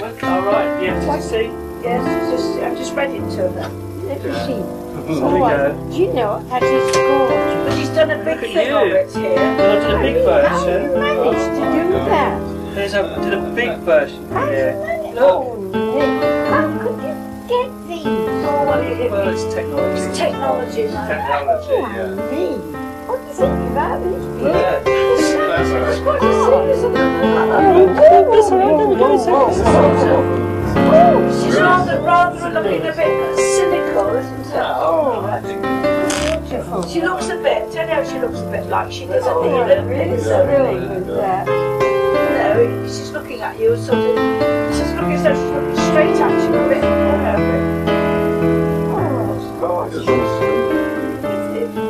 All right. Yeah. Did you see? Yes, I've just read it to her. Let me see. There we go. Do you know, that is gorgeous. But he's done a big Look at thing you. of it here. Well, I did a big How version. you managed to do that? Did a big version How you here. managed? Look. Oh, Nick, how could you get these? Oh, well, Well, it's technology. it's technology, man. Technology, Oh, yeah. me. What do you think about this? Yeah. It's quite a serious That's all right. There we go. She's rather looking a bit cynical, isn't she? Oh, that's beautiful. She looks a bit, tell you how she looks a bit like she does at Oh, the I'm really Olympics. thrilled with that. No, she's looking at you sort of, she's looking as though she's looking straight at you a bit. Oh, that's gorgeous.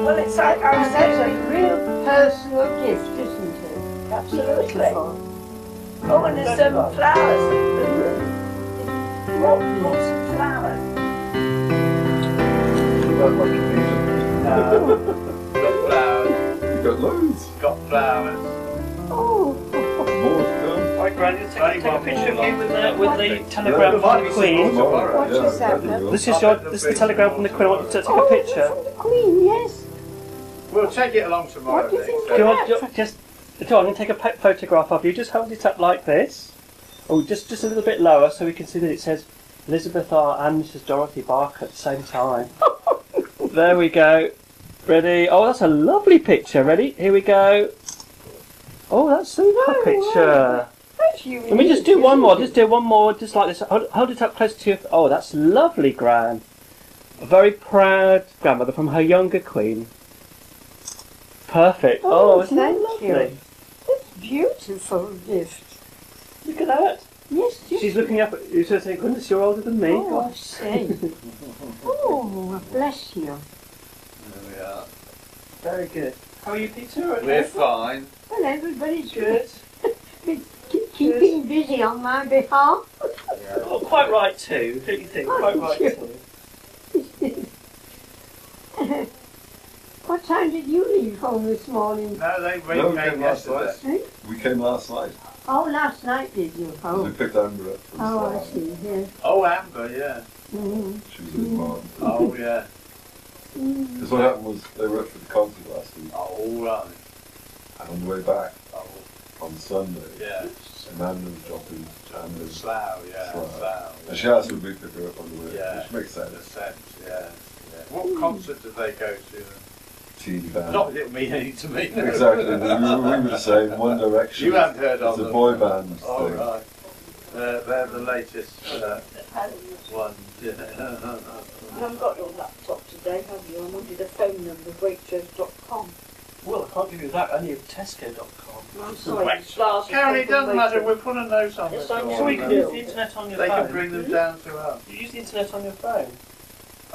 Well, it's like I was That's saying. a real personal gift, isn't it? Absolutely. Beautiful. Oh, and there's some flowers. Lots of flowers. Got flowers. You've got loads. Got flowers. Oh, More to come. Right, Gran, you take a picture of you with the Yeah, telegram there from might the be some Queen. more tomorrow. What is that, definitely. love? This is the telegram from the Queen. I want you to take a picture. From the Queen, yes. We'll take it along tomorrow. What do you think Do you want just? John, I'm going to take a photograph of you. Just hold it up like this. Oh, just a little bit lower so we can see that it says Elizabeth R. and Mrs. Dorothy Barker at the same time. There we go. Ready? Oh, that's a lovely picture. Ready? Here we go. Oh, that's a super picture. That's you. Let me just do one more. Just do one more, just like this. Hold it up close to you. Oh, that's lovely, Gran. A very proud grandmother from her younger queen. Perfect. Oh, isn't that thank you. lovely? That's beautiful gift. Look at that. Yes, yes. She's looking up at you, so saying, goodness, you're older than me. Oh, I see. Oh, bless you. There we are. Very good. How are you, Peter? We're fine. Well, everybody's Good. keeping busy on my behalf. Oh, quite right too. Don't you think? Quite right too. What time did you leave home this morning? No, they No, we came came last yesterday. night. We came last night. Oh, last night did you? We Oh, picked Amber up from oh, I Slough. see. Yes. Oh, Amber, yeah. Mm. She was with Mom. Oh, yeah. Mm. Because what happened was they were up for the concert last week, Oh, right. and on the way back Oh, on Sunday, yeah. Amanda was dropping Amber. Slough, yeah. Slough. Slough. And she asked if we pick her up on the way, Yeah. which makes The sense. sense, yeah. What concert did they go to? Teeny band. Not that it mean anything to me. Exactly. We were the same. One Direction. You haven't heard of It's a them. boy band Oh, thing. right. They're the latest ones. Yeah. You haven't got your laptop today, have you? I wanted a phone number, waitrose.com. Well, I can't give you that. Only at Tesco.com. I'm sorry, Slough. Karen, it doesn't matter. We'll put a note on Yes, it. I know. So you can use the internet on your They phone. can bring them down to us. You use the internet on your phone.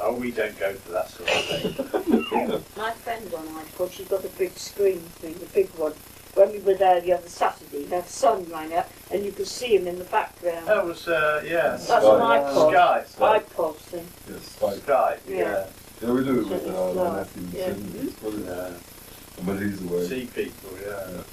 Oh, we don't go for that sort of thing. My friend on iPod, she's got a big screen thing, a big one. When we were there the other Saturday, her son rang up and you could see him in the background. That was, yeah. That's an iPod. Skype. iPod thing. Yes, Spike. Skype, Yeah. yeah. Yeah, we do it with Certainly my Slough. nephew and Yeah. Cindy. It's brilliant. Yeah. But he's away. See people, yeah. Yeah.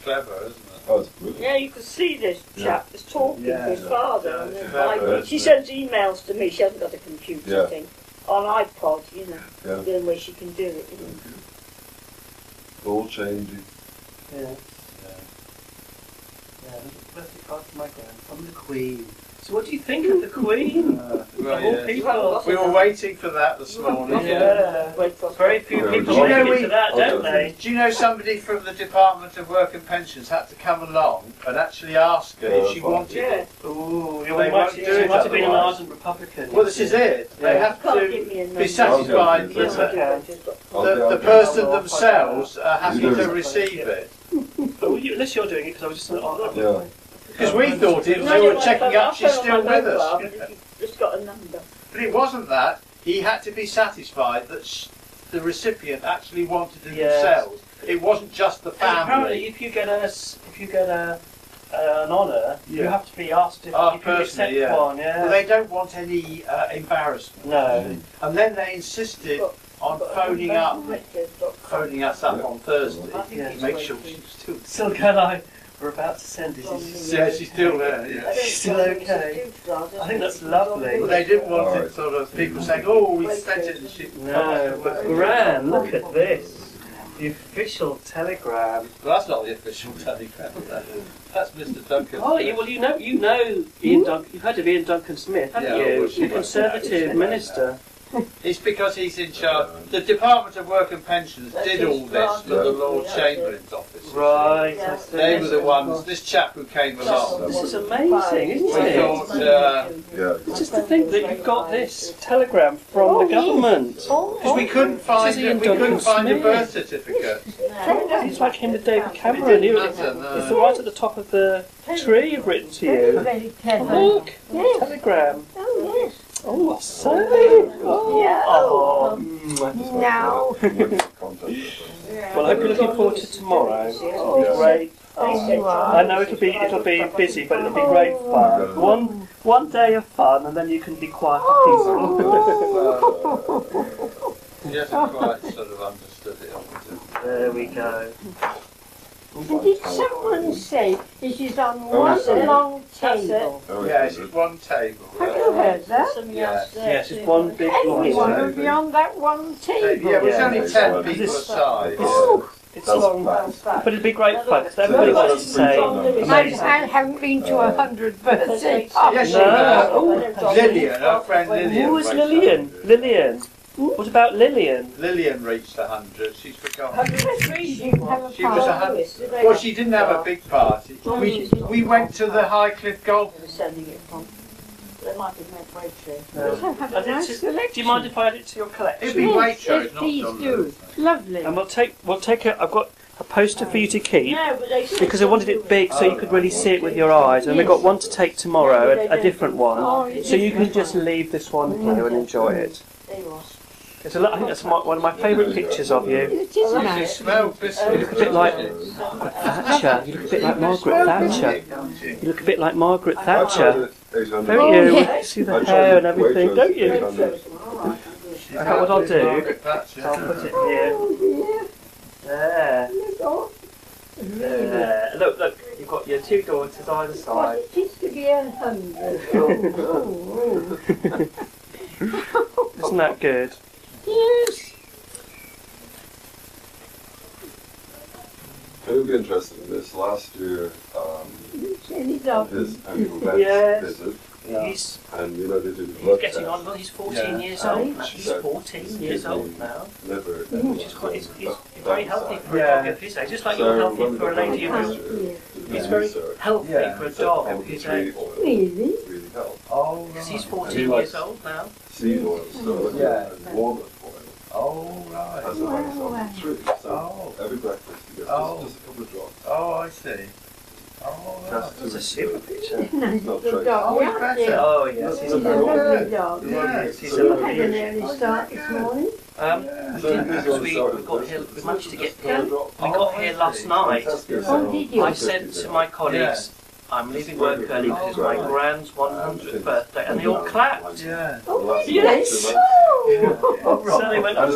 Clever, isn't it? Oh, it's brilliant. Yeah, you could see this chap was talking Yeah. to his father. Yeah, And it's then clever, like, she isn't sends emails to me, she hasn't got a computer Yeah. thing. On iPod, you know, Yeah. the only way she can do it. You know. All changing. Yeah. Yeah, there's a birthday card for my gran from the Queen. So what do you think of the Queen? Well, Of all yeah. people. We were waiting for that this morning. Yeah. Wait for Very few Yeah, people do you know make it we- to that, don't they? Do you know somebody from the Department of Work and Pensions had to come along and actually ask her if she wanted Yeah. it? Ooh, They might, won't she do it might have been an otherwise. ardent Republican. Well, this is it. They Yeah. have Can't give me a to number. be satisfied Yes, that I'll the do person it. themselves are happy You do to it. receive it. Oh, unless you're doing it, because I was just... Yeah. Because we thought it was they were checking up she's still with us. Just got a number. But it wasn't that. He had to be satisfied that the recipient actually wanted it Yes. themselves. It wasn't just the And apparently, family. if you get an honour, you Yeah. have to be asked if Oh, you can accept personally, yeah. one. Yeah. Well, they don't want any embarrassment. No. And then they insisted on phoning us up on Thursday I think to it's make sure she's still. Still going on. we're about to send it. Yeah, she's still there. Yeah. She's still okay. I think that's lovely. Well, they didn't want it sort of people saying, "Oh, we sent it." And she, No, but Gran, look at this. The official telegram. Well, that's not the official telegram. That's Mr. Duncan. Oh, well, you know Ian Duncan. You've heard of Ian Duncan Smith, haven't Yeah, you? well, The Conservative minister. It's because he's in charge. The Department of Work and Pensions did all this for the Lord Chamberlain's office. Right. I see. They were the ones. This chap who came along. This is amazing, isn't We it? thought, Yeah. Just to think that you've got this telegram from the government. because we couldn't find This is Ian we couldn't Duncan find a Smith. birth certificate. It's like him with David It Cameron. didn't matter, no. It's right at the top of the tree you've written to you. Very clever. Look, Yes. telegram. Oh, yes. Oh, I say. Oh, Yeah. oh. Now. Well, I hope you're looking forward to tomorrow. It'll be great. Oh, you are. I know it'll be busy, but it'll be great fun. One day of fun, and then you can be quiet and peaceful. He hasn't quite sort of understood it. Obviously. There we go. And did someone say it is on one long table? Yeah, it's just one table. Have you heard that? Yes, it's one big Everyone long will be on that one table. Yeah, well, it's Yeah. only 10 people aside. It's long, but it'll be great fun because everybody wants to say amazing. I haven't been to 100 birthday Yes, you No. have. Oh. Lillian, our friend Lillian. Who was reached Lillian? Lillian. What about Lillian? Lillian reached 100. She's forgotten. You have a She was party. 100. Well, she didn't have a big party. We went to the Highcliffe Golf. Sending it from. They might have meant Waitrose. Also have I a did nice do selection. you mind if I add it to your It'd collection? be Yes, Waitrose, yes, not please John do. Lewis. Lovely. And we'll take a. I've got a poster for you to keep No, but they because I wanted it big so you could really see it with your eyes. And we've got one to take tomorrow, a different one, so you can just leave this one here and enjoy it. There you are. It's I think that's one of my favourite pictures of you. It is You nice. smell You biscuits. look a bit like Margaret Thatcher. You look a bit like Margaret Thatcher. You look a bit like Margaret Thatcher. Don't you? yes. See the hair and everything, don't you? Okay, what I'll do, Margaret Thatcher. I'll put it here. Oh, There. dear. There. Look, you've got your two daughters either What side. it is to be 100. Oh, Isn't that good? yes. Who'd be interested in this? Last year, Any dog. his annual vet Yes. visit, He's and you know they did a blood getting test. on. Well, he's 14 Yeah. years old now. She He's said 14 years old now. Liver, Which is quite, he's very healthy for a Yeah. dog of his age. Just like you're healthy for a lady of his. He's very healthy Yeah. for a dog of his age. Really? really helped. Oh, Because he's right. 14 years old now. Seed oil, so Yeah. and walnut oil Oh, right. as a Wow. tree. So Oh. every breakfast you get Oh. just a couple of drops. Oh, I see. Oh, right. That's a super picture. Nice Not little true. dog. Oh, Yeah. it's better. Yeah. Oh, yes, he's He's a a very lovely dog. Yes. He's a You had lovely. an early start this morning. Because we got here, we managed to get here. We got here last night. Oh, did you? I said to my colleagues, I'm leaving work early because it's my Gran's 100th birthday, and they all clapped. Yeah. Oh, Yes. Oh, So they went, oh,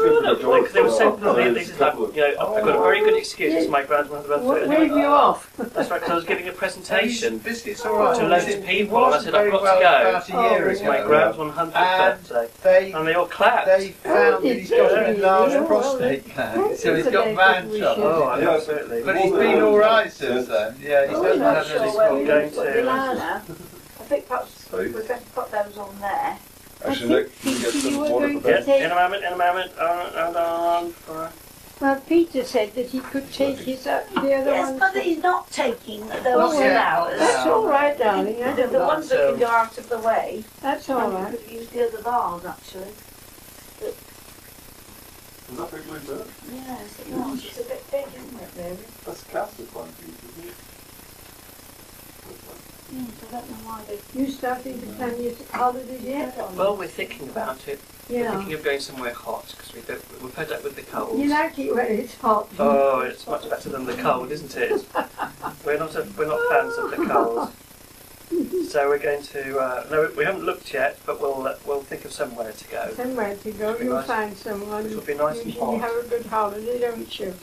because they were so pleased. They said, like, you know, I've got a very good excuse. It's my Gran's 100th birthday. What And they wave went, you off? that's right, because I was giving a presentation Biscuits all right. to loads of people, and I said, I've got to go. About a year It's my ago. Gran's 100th And birthday. They And they all clapped. they found that he's got a Really? large Oh, prostate gland, so he's got man Wishes. trouble. Oh, Yeah. absolutely. But he's been all right since then. Yeah, he's Oh, not we're not had sure any where I'm we going put to- the liner. I think perhaps Sorry? we're going to put those on there. Actually, Nick, can you get You some were water going for to that? Yeah, in a moment. Hold on. Well, Peter said that he could take his the other Yes, ones. but he's not taking those Not yet. flowers. That's all right, darling. The ones that can go out of the way. That's all You right. could use the other vase actually. Is that big like that? Yes, it was. It's a bit big, isn't it, really? That's castor planting, isn't it? Yes, I don't know why they You starting to plan your holidays yet? Well, we're thinking about it. We're Yeah. thinking of going somewhere hot because we've fed up with the cold. You like it when it's hot. Oh, it's much better than the cold, isn't it? we're not fans of the cold. So we're going to no, we haven't looked yet, but we'll think of somewhere to go. Somewhere to go, It'll be you'll nice. find someone. It'll be nice and Usually hot. have a good holiday, don't you?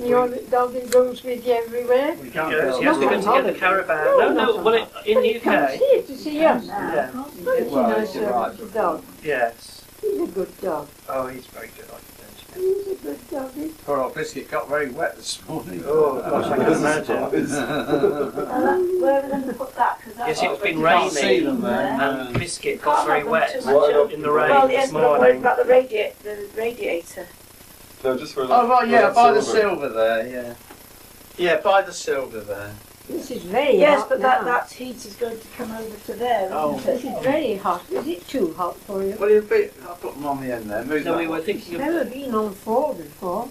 Your dog that goes with you everywhere. He can't goes, go. he has to No, go on to get the holiday. caravan. No, No, not no, well, in the Come UK. here to see us. Yeah. Isn't Well, he nice, you're right. the dog? Yes. He's a good dog. Oh, he's very good, I can mention. He's a good doggy. Poor old Biscuit got very wet this morning. Oh, gosh, I can imagine. Where are we going to put that? Cause Yes, that's it's been Can't see raining, them there. and Biscuit Can't got very have them wet too much up. in the rain Well, this yes, but I'm worried morning. about the radiator. No, just for Oh, right, yeah, by the silver. silver there, yeah. Yeah, by the silver there. This is very Yes, hot but now. that heat is going to come over to there, Oh. isn't This it? is very hot. Is it too hot for you? Well, you'll be, I'll put them on the end there. Move No, that we were one. thinking of. Never been on 4 before.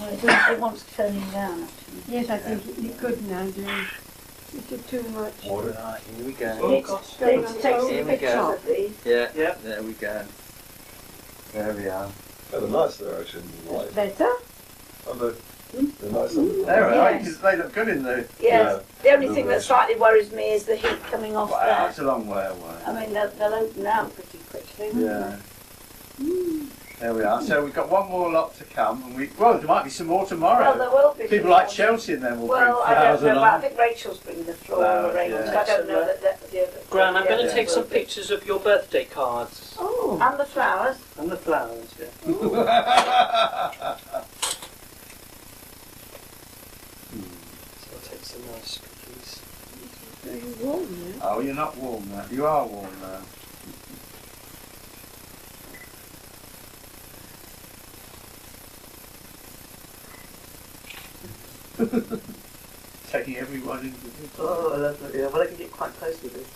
Well, it wants turning down, actually. Yes, I think you could now do. It's too much. Right, here we go. Oh, It gosh. takes Here the we pictures go. of these. Yeah, Yeah. there we go. There we are. Yeah, they're nice there actually. It's better. Oh, they're nice on the There we are, Yes. because they look good in the... Yes. The only No thing that rush. slightly worries me is the heat coming off Wow, there. that's a long way I away. mean, they'll open out pretty quickly. won't Yeah. There we are. So we've got one more lot to come, and well, there might be some more they? tomorrow. Well, there will be. People like Chelsea and them will Well, bring I don't flowers know, but I along. think Rachel's bringing the floral Flowers, arrangements. yeah. I don't know that the other... Gran, I'm going the to take others some will be. pictures of your birthday cards Oh. And the flowers. and the flowers. Yeah. So I'll take some nice cookies. Very warm now. Oh, you're not warm now. You are warm now. Taking everyone into the... Oh, I love it. Yeah, well, I can get quite close with this.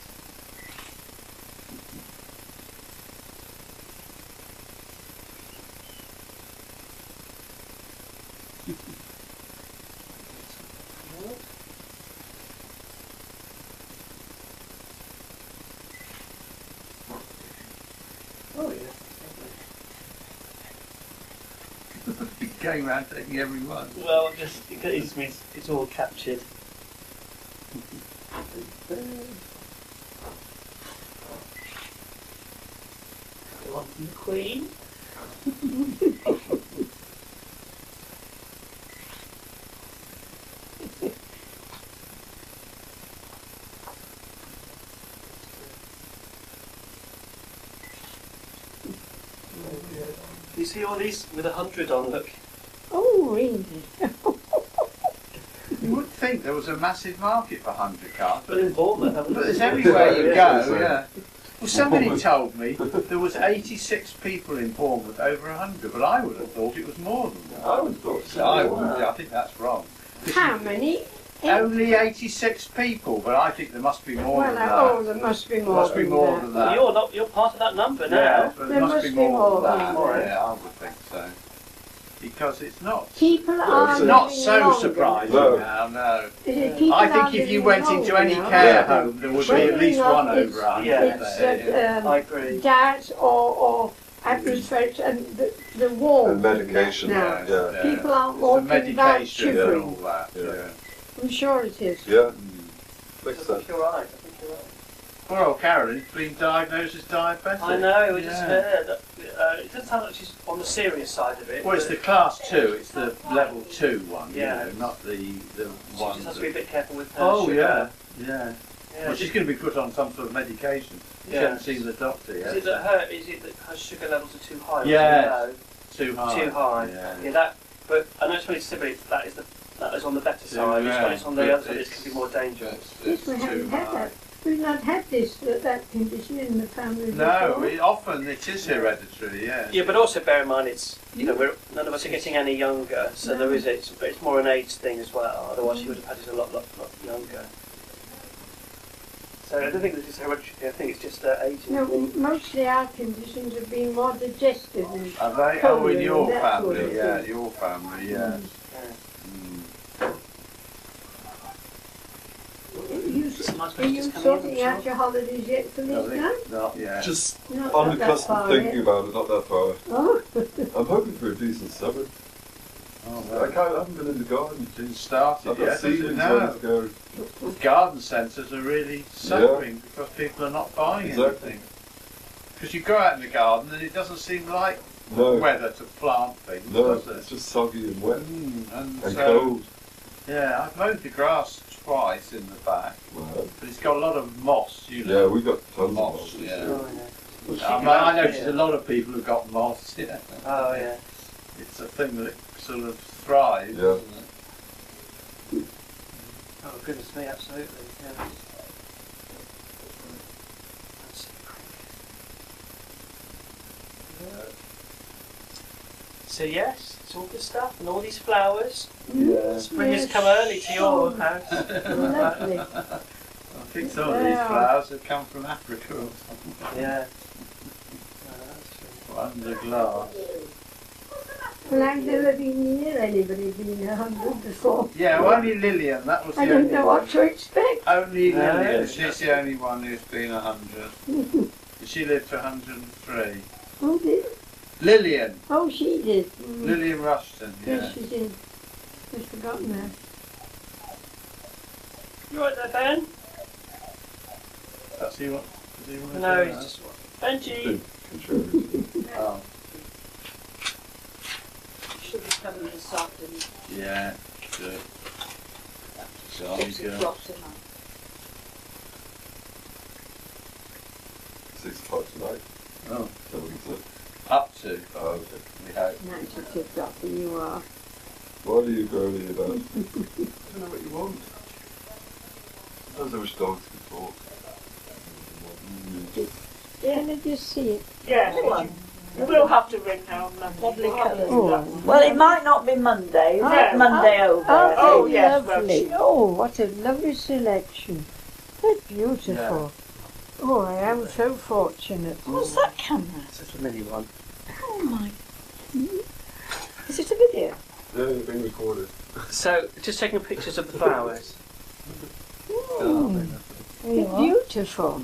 Oh, yeah. Going around taking everyone. Well, just it's all captured. One from the Queen. You see all these with 100 on, look. Oh, really? You would think there was a massive market for 100 cards, But in Bournemouth, haven't but we? it's everywhere you Yeah. go, yeah. Well, somebody told me there was 86 people in Bournemouth over 100, but I would have thought it was more than that. I would have thought so. I wouldn't. I think that's wrong. How many? Only 86 people, but I think there must be more Well, than oh, that. there must be There more must be than more that. than Well, that. you're part of that number Yeah, now. but There must be more than that. more, Yeah, I would think so. Because it's not. People are it's It's not living so longer. surprising No. now, no. Is it people I are think if you living went into longer any now? care Yeah. home, there would be Whether at or least not one it's- over 100 Yeah. It's there. I agree. diet or atmospheric and the warmth. And medication. Now. Yeah. People aren't It's the walking about medication and shivering. all that. Yeah. Yeah. I'm sure it is. Yeah. Mm. I Makes think sense. you're right. I think you're right. Poor old Carolyn's been diagnosed as diabetic. I know. We just Yeah. heard. It doesn't sound like she's on the serious side of it. Well, it's but the class 2, it's the level 2 one, Yeah. you know, not the she one. just has to be a bit careful with her Oh, sugar. yeah, yeah. Yeah, Well, she's going to be put on some sort of medication. She Yeah. hasn't seen the doctor yet. Is it that her sugar levels are too high? or Yeah. too Too high. low? Too high. Yeah. Yeah, that. But I know it's funny to say, but that is on the better side. Yeah. When it's on the other side, it can be more dangerous. Yes, we haven't had that. We've not had that condition in the family No, before. often it is hereditary, yeah. Yeah, but also bear in mind it's none of us are getting any younger, so there is it's more an age thing as well. Otherwise, she would have had it a lot younger. So I don't think this is hereditary. I think it's just age. No, mostly our conditions have been more digestive. And Are they? Oh, Colon in your and that sort family, of yeah, thing. your family, yeah. Mm. Are you sorting out your holidays yet for this now? Not yet. Just Not on the that cusp far of thinking yet. about it, not that far. Oh, I'm hoping for a decent summer. Oh, I haven't been in the garden. It started I've got yet, seedlings no. ready to go. Garden centres are really suffering because people are not buying Exactly. anything. Because you go out in the garden and it doesn't seem like weather to plant things, No, does it? it's just soggy and wet And and so, cold. yeah, I've mowed the grass twice in the back, Wow. but it's got a lot of moss, you know. Yeah, we got tons Moss, of moss. yeah. Oh, yeah. Well, she I can noticed here. a lot of people have got moss, yeah. Oh, yeah. It's a thing that sort of thrives, Yeah. isn't it? Oh, goodness me, absolutely. Yeah. So yes, it's all good stuff, and all these flowers. Yeah. Spring has come early to your house. Lovely. I think some of these flowers have come from Africa or something. Yeah. Oh, that's true. Under glass. Well, I've never been near anybody being 100 before. Yeah, well, only Lillian, that was the I didn't only know one. what to expect. Only No. Lillian, she's the only one who's been 100. She lived to 103. Oh, did? Lillian! Oh, she did. Lillian Rushton, Yes, yeah. she did. I've forgotten that. You right there, Ben? That's you what? Does he want to No, do he's that? just Benji. Big contrarian. Oh, Should be coming this afternoon. yeah, good. So he's 6 going o'clock tonight. 6 o'clock tonight. oh, Is that what you said? up to, Oh, okay. we hope. Now she tipped up and you are. What are you groaning about? I don't know what you want. Sometimes I wish dogs could talk. Can I just see it? Yeah, you will have to ring home. Lovely colours. Oh, Well, it might not be Monday. Is Yeah. it Monday over? Oh, they're yes, lovely. well, Oh, what a lovely selection. They're beautiful. Oh, I am so fortunate. What's that camera? It's just a mini one. Oh my. Is it a video? Yeah, they're being recorded. So, just taking pictures of the flowers. Mm, they're beautiful,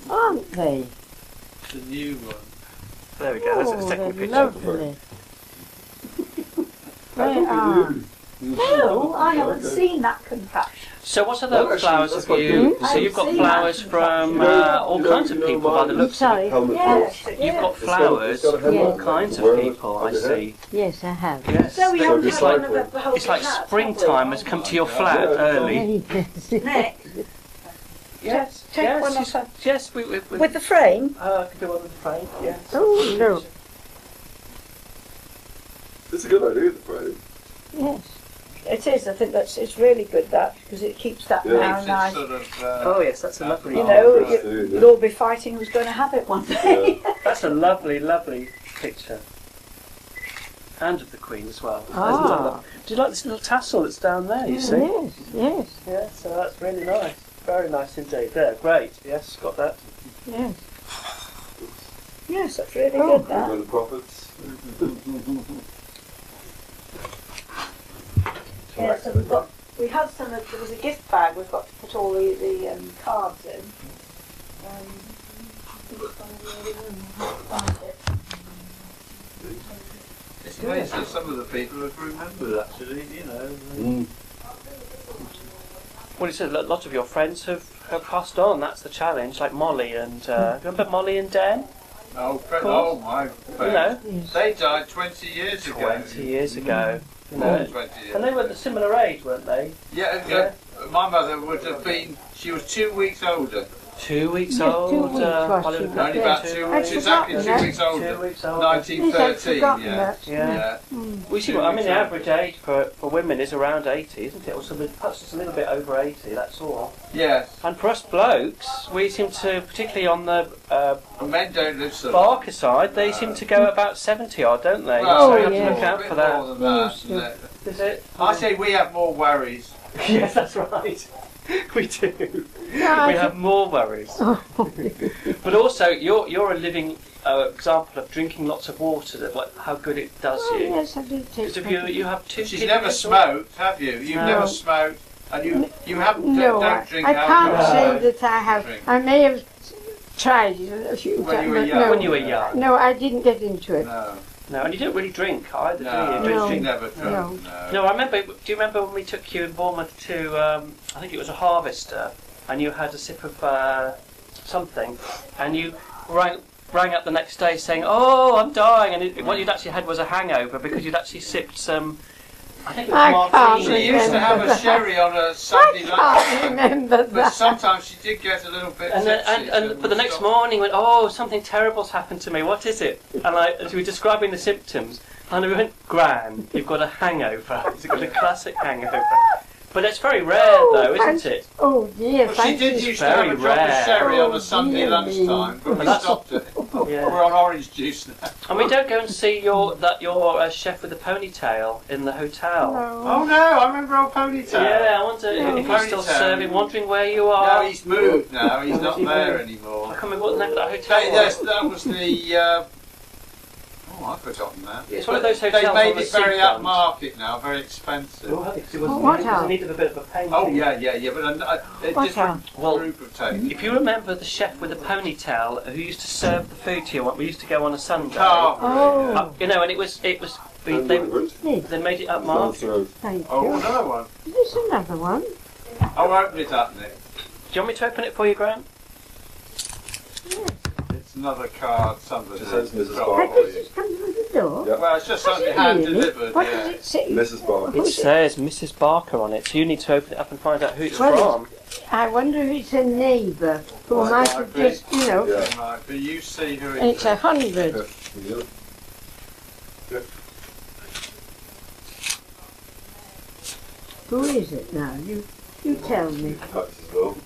aren't they? The new one. There we go, that's a second they're picture. lovely. They are. No, I haven't seen that contraption. So what Well, other actually, flowers that's have quite you? good. So you've got I've seen flowers that. from all You know- kinds of you know people by the mine- looks of it. Sorry. Helmet Yes. on. You've got It's flowers got a from helmet all on. kinds of Wear it people, I on your see. Yes, I have. Yes. So we So haven't it's had one like- of the whole It's like cats, have springtime we? has come to your flat Yeah. early. Nick, Yes, take yes, one yes, off yes, we with the frame. I could do one with the frame, yes. Oh, look. It's a good idea, the frame. Yes. It is. I think it's really good that because it keeps that Yeah. now Makes it nice. sort of, Oh yes, that's a lovely. You know, Yeah. you'll all be fighting who's going to have it one day. That's a lovely, lovely picture. And of the Queen as well. Ah. Do you like this little tassel that's down there? You see? Yes, yes, Yeah, so that's really nice. Very nice indeed. There, great. Yes, got that. yes. Yes, that's really Oh. good. There That. go the profits. Yeah, so we had some of, there was a gift bag we've got to put all the cards in. I think it's on the other room, I'll have to find it. It's nice that some of the people have remembered, actually, you know. Mm. Well, you said a lot of your friends have passed on. That's the challenge. Like Molly and remember Molly and Dan? Oh, course. my You friend. know, Yes. They died 20 years ago. 20 years ago. You More know, than 20 years and they were ago. the similar age, weren't they? Yeah, Yeah. my mother would have been, she was 2 weeks older. 2 weeks Yes, 2 old. weeks, was Molly she? would have Only been about 2 two, I'd weeks. exactly forgotten 2 weeks that. older. 2 weeks older. 1913, forgotten yeah. that. Yeah. We see. I mean, the average age for women is around 80, isn't it? Or something, perhaps just a little bit over 80. That's all. Yes. And for us blokes, we seem to, particularly on the Men don't live so long. Barker side, they seem to go about 70 odd, don't they? Well, so Oh, you have yeah. to look a out bit for more that. than that, Yes, isn't it? Is it? I say we have more worries. Yes, that's right. We do. No, We have more worries. But also, you're a living example of drinking lots of water. That like how good it does Oh, you. yes, I did take Because if you have 2 She's kids never as well. smoked, have you? You've No. never smoked, and you haven't. No, don't drink I can't alcohol. say that I have. Drink. I may have tried it a few When times. you were but young. no. When you were young. No, I didn't get into it. No, No, and you don't really drink either, no, do you? No. she Drink. never drunk. No, I remember. Do you remember when we took you in Bournemouth to? I think it was a harvester, and you had a sip of something, and you rang rang up the next day saying, "Oh, I'm dying," and what you'd actually had was a hangover because you'd actually sipped some. I think it was I can't martini. She used to have a sherry on a Sunday I lunch. can't remember But that. sometimes she did get a little bit And, tipsy. but the next morning went, "Oh, something terrible's happened to me. What is it?" And she was describing the symptoms, and we went, "Gran, you've got a hangover. You've got a classic hangover." But it's very rare, though, isn't it? Oh dear, Well, she thank did you. used to have a drop of sherry on Oh, a Sunday dear lunchtime, but we And that's- stopped it. Yeah. We're on orange juice now. And we don't go and see your chef with the ponytail in the hotel. Oh no, I remember old Ponytail. Yeah, I wonder No. if he's still Ponytail. serving. Wondering where you are. No, he's moved now. He's not he there moved? I anymore. can't remember what the name of that hotel was. That was the. Oh, I've forgotten that. It's one of those They hotels made on the it very seafront. upmarket now, very expensive. Oh, because it was, What it was house? in need of a bit of a painting. Oh yeah, but a What different Well, group of taste. If you remember the chef with the ponytail who used to serve the food to you, we used to go on a Sunday. Carvery, yeah. You know, and it was they made it upmarket. Thank Oh, you. another one. Is this another one? I'll open it up, Nick. Do you want me to open it for you, Gran? It's another card somebody. Just says Mrs. got. Barker. Has this just come through the door? Yeah. Well, it's just Has something it hand really? delivered. What Yeah. does it say? Mrs. Barker. It says Mrs. Barker on it, so you need to open it up and find out who it's Well, from. I wonder if it's a neighbour who Well, it might might have be. just, you know, Yeah. Right, but you see who and it's 100. Yeah. Who is it now? You tell me. That's as well.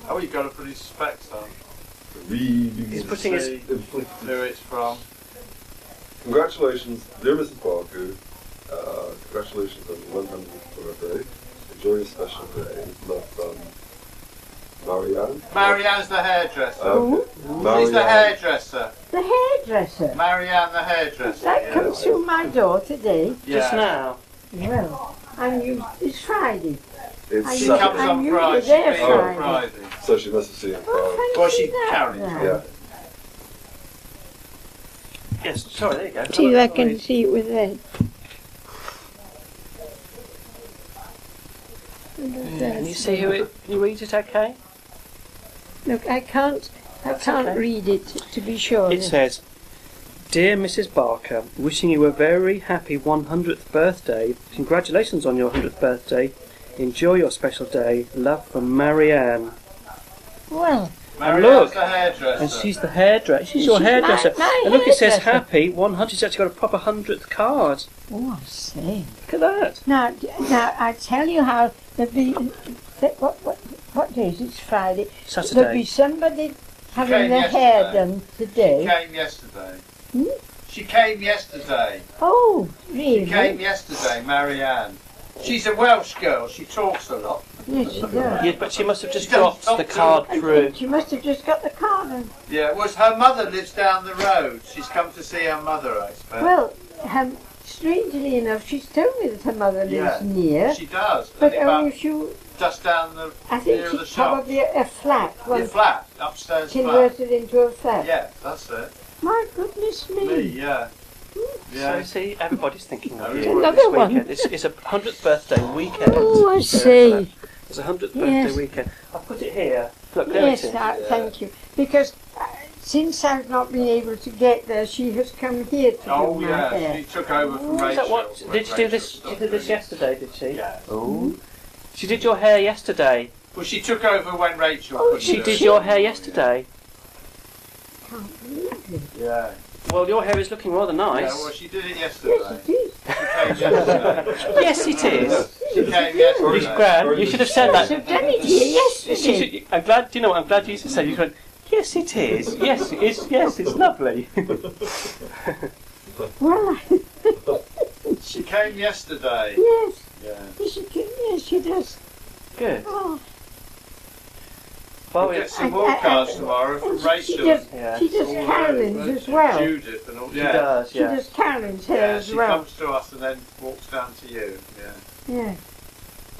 Oh, you've got to put his specs on. Reading. He's putting his- inflicted. Who it's from. Congratulations, dear Mrs. Barker. Congratulations on your 100th birthday. Enjoy your special day. Love from Marianne. Marianne's the hairdresser. Who? She's the hairdresser. The hairdresser. Marianne the hairdresser. That yeah. comes through my door today. Just Yeah. now. Well, it's Friday. It's Are She you- comes I'm on usually Friday. She's there been on Friday. Friday. so she must have seen it Friday. Oh, Well, fancy she that carried now. Yeah. Yes, sorry, there you go. See if I can see it with that. Can you see who it? Can you read it okay? Look, I can't okay. read it to be sure. It says, "Dear Mrs. Barker, wishing you a very happy 100th birthday. Congratulations on your 100th birthday. Enjoy your special day. Love from Marianne." Well, Marianne's look, the hairdresser. And she's the hairdresser. She's your She's hairdresser. my And look, it says hairdresser. happy 100. She's actually got a proper 100th card. oh, I say. Look at that. Now, I tell you how there'll be. What day is it? It's Friday. There'll be Saturday. somebody having Came their hair yesterday. done She today. came yesterday. Hmm? She came yesterday. Oh, She really? came yesterday, Marianne. She's a Welsh girl. She talks a lot. Yes, she does. Yeah, but she must have just She doesn't dropped the talk to card I through. think she must have just got the card. Yeah, well, her mother lives down the road. She's come to see her mother, I expect. Well, strangely enough, she's told me that her mother lives Yeah. near, She does. but only only about she, just down the I think near the she's shop. probably a flat, Your one flat, upstairs flat. converted into a flat. Yeah, that's it. My goodness Me, me. yeah. So Yeah. see, everybody's thinking of you Another this one. weekend. It's a 100th birthday weekend. Oh, I Yeah, see. It's a 100th Yes. birthday weekend. I'll put it here. Look, there Yes, it is. thank you. Because since I've not been able to get there, she has come here to Oh, do my yeah. hair. She took over from Is Rachel. that what? when Did you do Rachel this? She stopped did this doing it. yesterday, did she? Yeah. Oh. She did your hair yesterday. Well, she took over when Rachel Oh, couldn't She do did it. your hair yesterday. Can't believe it. Yeah. Well, your hair is looking rather Yeah, nice. well, she did it Yes, yesterday. it is. She came yesterday. Yes, it is. She came You, yesterday. Gran, you should have said that. I've done it here yesterday. I'm glad. You know what? I'm glad you said. You went. Yes, it is. Yes, it is. Yes, it's lovely. Well, She came yesterday. yes, Yeah. yes, she does. Good. Oh, Well, We'll get it's, some more cards tomorrow from and she Rachel. does, Yeah. she does All Carolyn's right, as well. Judith and all. she Yeah. does. She Yeah. does Carolyn's hair Yeah, as she well. comes to us and then walks down to you. Yeah. Yeah.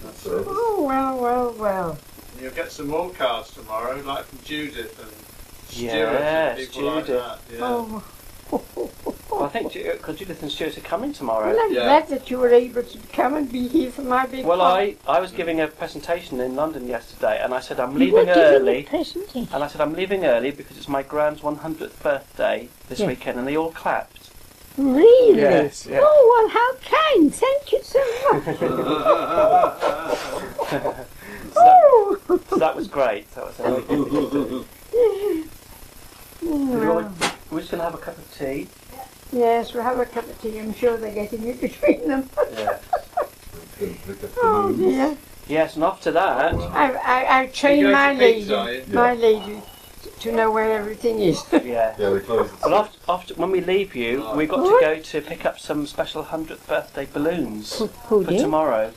That's it. Oh, well. And you'll get some more cards tomorrow, like from Judith and Stuart Yes, and people like Judith. that. Yeah. Oh. Well, I think because Judith and Stuart are coming tomorrow. Well, I'm glad that you were able to come and be here for my big Well, party. I was giving a presentation in London yesterday, and I said I'm You leaving were giving early. a presentation. And I said I'm leaving early because it's my Gran's 100th birthday this Yeah. weekend, and they all clapped. Really? Yes, yeah. Oh, well, how kind. Thank you so much. Oh. So that was great. That was really good. We're just going to have a cup of tea. Yes, we'll have a cup of tea. I'm sure they're getting it between them. Yeah. Oh, dear. Yes, and after that, I trained You go my to lady, Pete's, are you? my lady to know where everything is. yeah. Yeah, they close at Well, 6. after when we leave you, we've got to What? go to pick up some special 100th birthday balloons Who for did? tomorrow.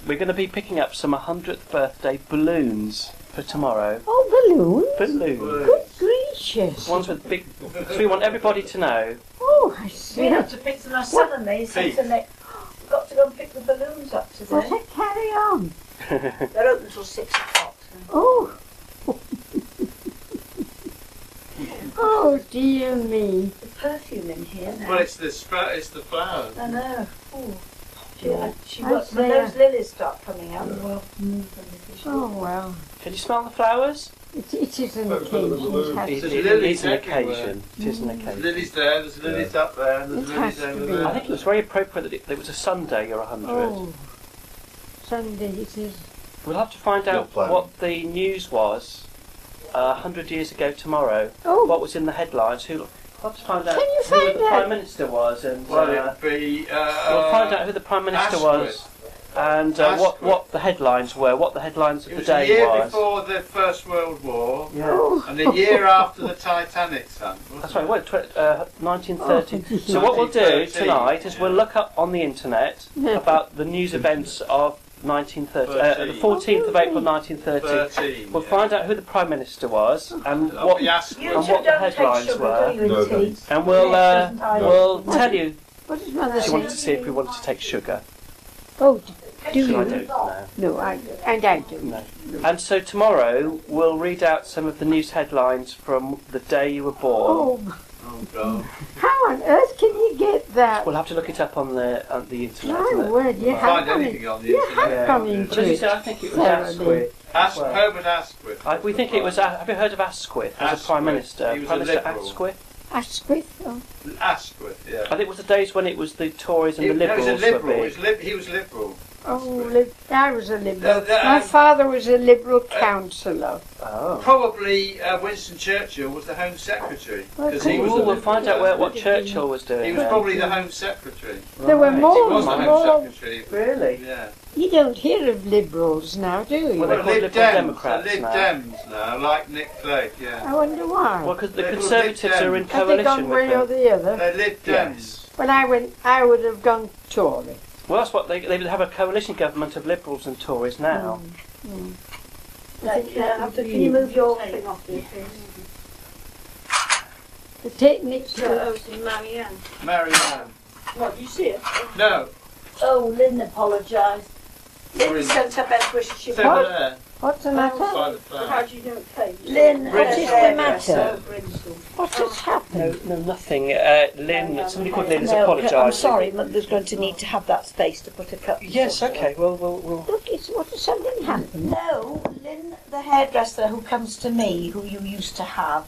We're going to be picking up some 100th birthday balloons for tomorrow. Oh, balloons? Balloons. Good gracious. Ones with big. So we want everybody to know. Oh, I We see. have to pick them. My son and me said to me, we've got to go and pick the balloons up What today. a carry on. They're open until 6 o'clock. So. Oh. Oh, dear me. The perfume in here now. Well, it's the flowers. I know. Ooh. She I'd got, when say, those lilies start coming out, well, move them because Oh, well. Can you smell the flowers? It is an Better than the occasion. balloons. It has It to There's be. lilies is an everywhere. occasion. It is an occasion. Lilies there, there's lilies up there, and there's It lilies has to over be. there. I think it was very appropriate that it was a Sunday, your 100. Oh. Sunday it is. We'll have to find Your out plan. what the news was 100 years ago tomorrow. Oh. What was in the headlines? We'll have to find out Can you who find the out? Prime Minister was, and Well, it'd be. we'll find out who the Prime Minister was, and what the headlines were, what the headlines of It the was a day year was. before the First World War, Yeah. Oh. and a year after the Titanic sank. That's wasn't right, it? 1930. Oh, So what we'll do 1913, tonight is we'll yeah. look up on the internet Yeah. about the news events of 1930, the 13. 14th of April 1930. 13. We'll yeah. find out who the Prime Minister was and I'll what, be asked You and two what the don't take headlines sugar, were, do you, No, in tea? thanks. and we'll Yes, doesn't I? we'll tell you. What does Mother She wanted say? to see if we wanted to take sugar. Oh, do So I you? don't know. No, I don't. And I don't. No. And so tomorrow we'll read out some of the news headlines from the day you were born. Oh, Oh, God. how on earth can you get that? We'll have to look it up on the internet. My word, you Can't have find come anything in. on the You internet. have come But into as you it. said, I think it was thoroughly. Asquith. Well, Herbert Asquith. We think it was. Have you heard of Asquith as a Prime Asquith. Minister? He was Prime a Minister Liberal. Asquith. Asquith. Oh. Asquith, yeah. I think it was the days when it was the Tories and the No, Liberals he was a were Liberal. big. He was Liberal. Oh, I was a Liberal. The- My father was a Liberal councillor. Oh. Probably Winston Churchill was the Home Secretary. Because he was Ooh, the we'll Liberal. find out what Churchill was doing. He was then. probably the Home Secretary. There were Right. He more. was the more. Home Secretary. Really? Yeah. You don't hear of Liberals now, do you? Well, they're called Lib Liberal Dems. Democrats Lib now. Dems now, like Nick Clegg, yeah. I wonder why. Well, because the They're called Conservatives Lib are in Dems. have they gone coalition with one or them. the other? They're Lib Dems. Yes. When I would have gone Tory. Well, that's what they have a coalition government of Liberals and Tories now. I think that would Can be you move your thing off here, please? the techniques. Oh, to Marianne. Marianne. What, do you see it? No, Oh, Lynn apologised. Lynn Maureen. sent her best wishes. She it's over What? there, What's the by matter? the How flower. do you know it came? Lynn, what is the Bristol. matter? Bristol. What has happened? No, nothing. Lynn, somebody called Lynn is No, apologising. I'm sorry, Mother's going to need to have that space to put a cup. Yes, okay. We'll. Look, what has something happened? No, Lynn, the hairdresser who comes to me, who you used to have,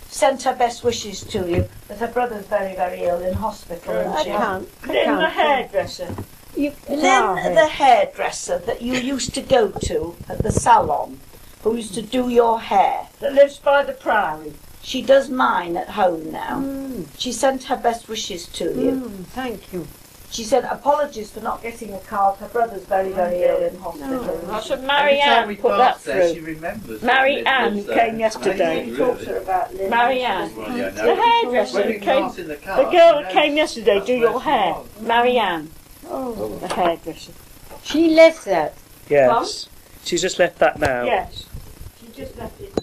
sent her best wishes to you, but her brother's very, very ill in hospital. and I she- can't. I Lynn, the can't. hairdresser. You, Lynn, the hairdresser that you used to go to at the salon, who used to do your hair, that lives by the Priory. She does mine at home now. She sent her best wishes to you. Thank you. She said apologies for not getting a card. Her brother's very, very ill in hospital. No. I said, Every time Marianne, we put that pass there, she through. remembers. Marianne Lives there. came yesterday. Amazing, Talked to really. her about Lynn. Marianne. Well, yeah, no. The hairdresser When who we came, pass in the car, the girl she that came knows yesterday that's do where your she hair. was. Marianne, Oh, the hairdresser. she left that. Yes. She's just left that now. Yes. She just left it.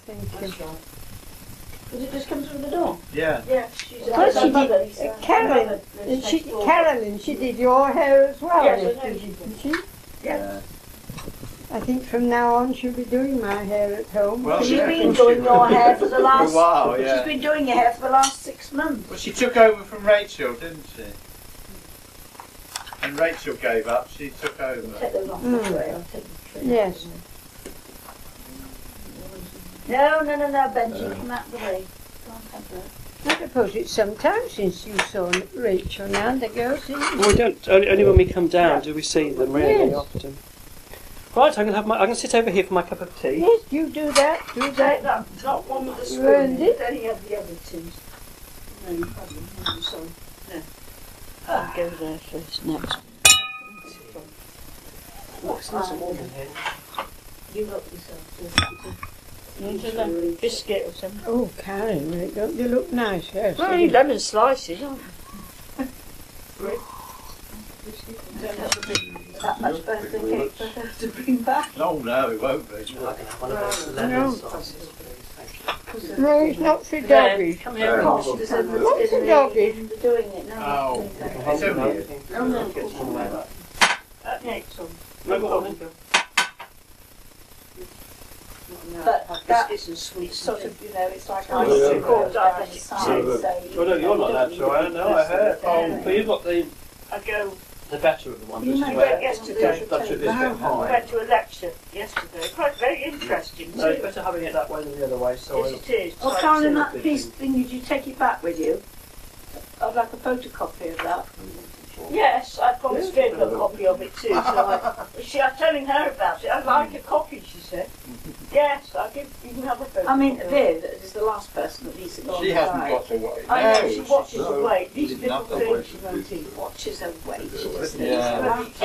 Thank you. That's right. Did it just come through the door? Yeah. Yeah. She's Well, she mother, did. her Carolyn, mother lives she, next door. Carolyn, she did your hair as well. Yes, I know didn't she did. she? Yeah. I think from now on she'll be doing my hair at home. Well, She's yeah, been doing your hair for the for a last. while, She's yeah. been doing your hair for the last 6 months. Well, she took over from Rachel, didn't she? And Rachel gave up, she took over. Take those off the tray. I'll take the tray. Yes. No, Benji, come out of the way. Can't have that. I suppose it's some time since you saw Rachel now, the girls, didn't you? Well, we don't. Only when we come down do we see them really Yes. often. Right, I'm gonna sit over here for my cup of tea. Yes, you do that, do Take that. that, not one with the spoon, Learned it. then you have the other tins. No, you haven't. I'm sorry. I'll go there first next. Oh, it's nice and warm in here. You look yourself. You want a biscuit or something? Oh, Karen, don't you look nice? Yes. Well, you lemon slices, aren't That much birthday cake for her to bring back. No, it won't be. Would you like to have one of those lemon No. slices, please? Thank you. No, it's not for Then, doggies. come here. Gosh, there's a- What's there's a doggy? They're doing it now. Oh, it's only No, no, that next one. No, go on. But Have that biscuits and sweets. sort of, you know, it's like Oh, ice yeah. cream Called down diabetic the side, tea. so Oh no, you're not allowed to. I don't know. I heard. Oh, but you've got the I go, better of the ones. You which may is went where yesterday. that's it is a bit I high. went to a lecture yesterday. Quite very interesting No, it's too. better having it that way than the other way. So Yes, it is. Oh, Type Karen, two. that piece thing, did you take it back with you? I'd like a photocopy of that. Yes, I promised Viv a copy of it too. So I'm telling her about it. I'd like a copy, she said. Yes, I'll give. You can have a photo. I mean, Viv is the last person that needs to go on she the hasn't diet. got to wait. I know No, she watches no, her weight. These didn't little have to things wait. she won't eat. Watches her weight. She just Yeah. needs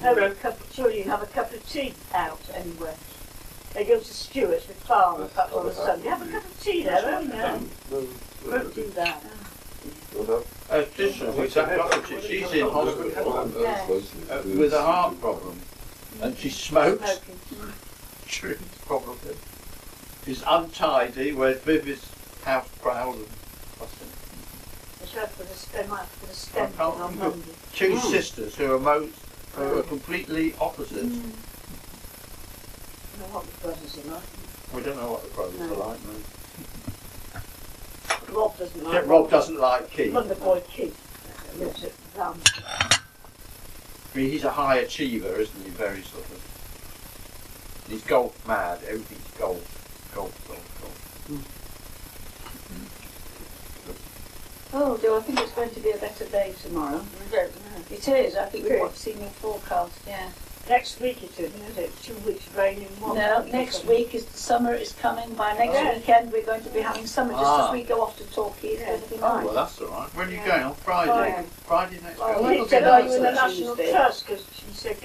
Have a cup. Surely you have a cup of tea out anywhere. They go to Stewart's with farm perhaps on a Sunday. Have a cup of tea there, won't you? Won't do that. She's in hospital with a heart problem, and she smokes. Smoking. Drinks probably. She's untidy, whereas Viv is house proud and fussy. They should have put they might have put a stent in I can't on think Monday. of two sisters who are completely opposite. I don't know what the brothers are like. We don't know what the brothers No. are like, no. Rob doesn't Yeah, like Rob doesn't like Keith. Wonder Boy Keith lives at Ram. I mean, he's a high achiever, isn't he? Very sort of. He's golf mad. Everything's golf. Oh, do I think it's going to be a better day tomorrow? I don't know. It is. I think we've Good. seen your forecast. Yeah. Next week it is it? 2 weeks raining. One No, week next something. week is the summer is coming. By next Yeah. weekend we're going to be having summer just Ah. as we go off to Torquay. It's going to be Oh, nice. well, that's all right. When are you Yeah. going? On Friday? Friday. Friday next Oh, week? He said, are you in the Tuesday. National Trust? Because she said,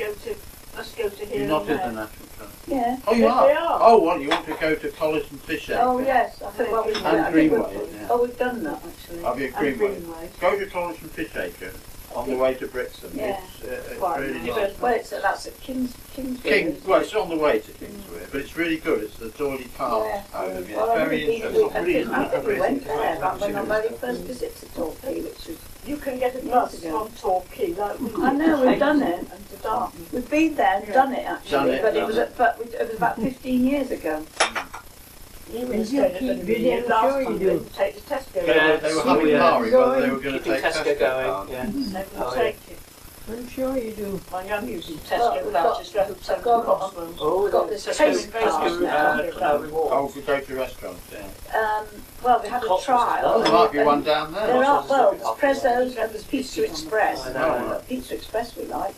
let's go to here You're not and in there. the National Trust. Yeah. Oh, you Yes, are? they are. Oh, well, you want to go to College and Fish Acre? Oh yes. I think, well, And I think Greenway, we've- yeah. Oh, we've done that actually. Have you And Greenway? Greenway. Go to College and Fish Acre on the way to Brixton. Yeah. It's Quite really nice. nice. Well, that's at Kingsbury. Well, it's on the way to Kingsbury, but it's really good. It's the Doyley Park Yeah. home. It's Well, very I think interesting. we went there back when my very first visit to Torquay, which was. You can get a Years bus ago. from Torquay, like we I know, we've done it. And to Dartmouth. We've been there and done it actually, Done it, but done it was it. it was about 15 years ago. You You instead of keep going to busy, be I'm last sure you time do. to take the Tesco. They were Yeah, having yeah. Mari whether they were going to Keeping take Tesco going. card. Yeah. They will Oh, take it. I'm sure you do. My young using Well, Tesco we've vouchers got- left some got- crossroads. Oh, We've got this Tesco- taste Tesco, card now. rewards. Oh, we go to restaurants, yeah. Well, we had a Cost us trial. well. There might be one down There there. are, well, there's Prezzo's and there's Pizza Express. I know. Pizza Express we like.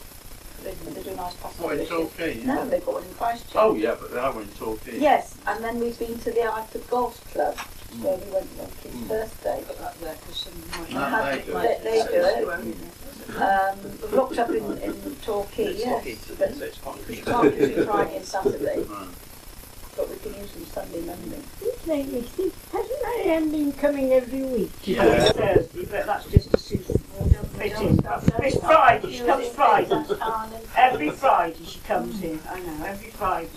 They do nice pasta. What, in dishes. Torquay? No, they've got one in Christchurch. Oh, yeah, but they have one in Torquay. Yes, and then we've been to the Iford Golf Club, where we went on Kid's birthday. Put that there 'cause some might No, have they it do like it. They this. do it. Won't We've looked up in Torquay, It's yes, lucky to but so it's quite we can't do Friday and Saturday, Right. but we can use them Sunday, Monday. It's like you see, hasn't Marianne been coming every week? Yeah. Thursday, but that's just to suit fitting. It's Friday, she comes Friday. Every Friday she comes in, I know, every Friday.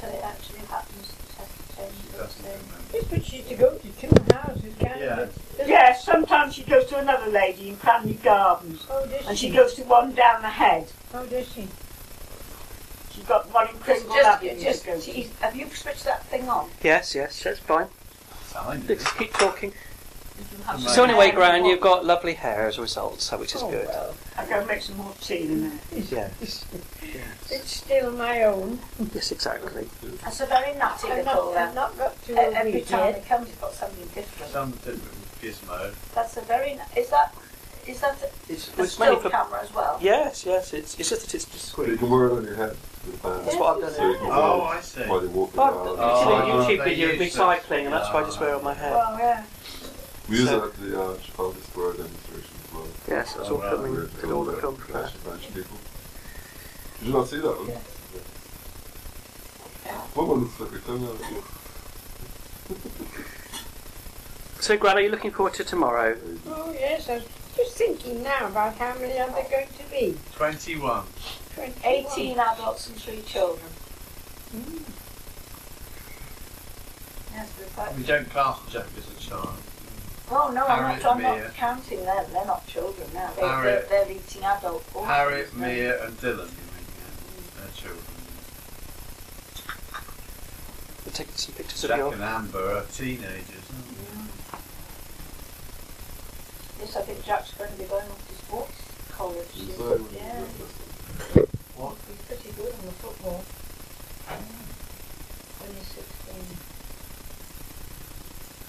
So it actually happens doesn't remember. Yes, but she used to go to 2 houses, can't Yeah. Yeah, sometimes she goes to another lady in Family Gardens. Oh, does And she she? goes to one down the head. Oh, does she? She's got one in Crimble Just, Avenue just, to go to. have you switched that thing on? Yes, that's fine. Fine. Just keep talking. Have So So anyway, hair Gran, on? you've got lovely hair as a result, so which is Oh, good. well, I'll go make some more tea in a minute. Yes. it's still my own. Yes, exactly. That's a very nutty little. I've not got to Every read time yet. it comes, it's got something different. Some different gizmo. That's a very. Is that It's, a it's still mainly for. camera as well? Yes. It's just that it's So you discreet. can wear it on your head. With bands. That's what I've done. So you can Oh, wear I it see. while you're walking Well, around. I've seen a Oh, YouTube they video of me use it. cycling, and that's why I just wear it on my head. Well, yeah. We use So- it at the Chicago Square demonstration as well. Yes, that's all Oh, coming. Where Did all the come from there. professional French people. Did you not see that one? Yeah. One looks like a tongue out. So, Gran, are you looking forward to tomorrow? Oh, yes, I was just thinking now about how many are there going to be. 21. 21. 18 adults and 3 children. Yes, we're quite. We don't class Jack as a child. Oh no, Harriet, I'm Mia. not counting them. They're not children now. Harriet. They're eating adult portions. Harriet, no. Mia, and Dylan, you mean, yeah. They're children. We're taking some pictures of Jack your. and Amber are teenagers. Yes, I think Jack's going to be going off to sports college. So, Yeah, What? he's pretty good on the football. When he's 16.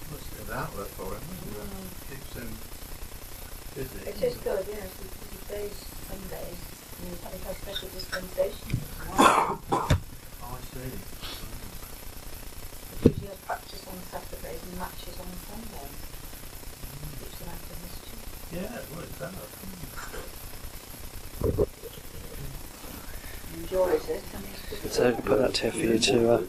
Must be an outlet for him, isn't it? Keeps him busy. It is good, yes. He plays some days. And he's had a special dispensation. Oh, I see. Because he has practice on Saturdays and matches on Sundays. Keeps him out of mischief. Yeah, it would, that. He enjoys it. And he's good. So, put that here for you to.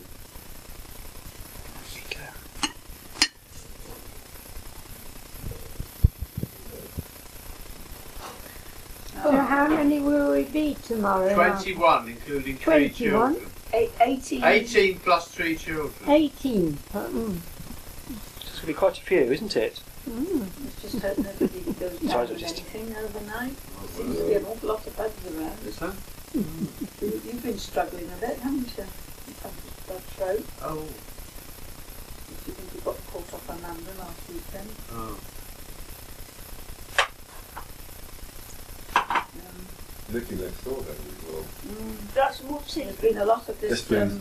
So how many will we be tomorrow? 21, including 3 21? children. 18. 18 plus 3 children. 18. It's going to be quite a few, isn't it? Let's just hope nobody goes Sorry, down with just- anything overnight. There seems to be an awful lot of bugs around. Is that? You've been struggling a bit, haven't you? You've had a bad throat. Oh. You think you got caught off Amanda last weekend? Oh. Nicky next door then as well. That's more tea. There's been a lot of Yes, this please.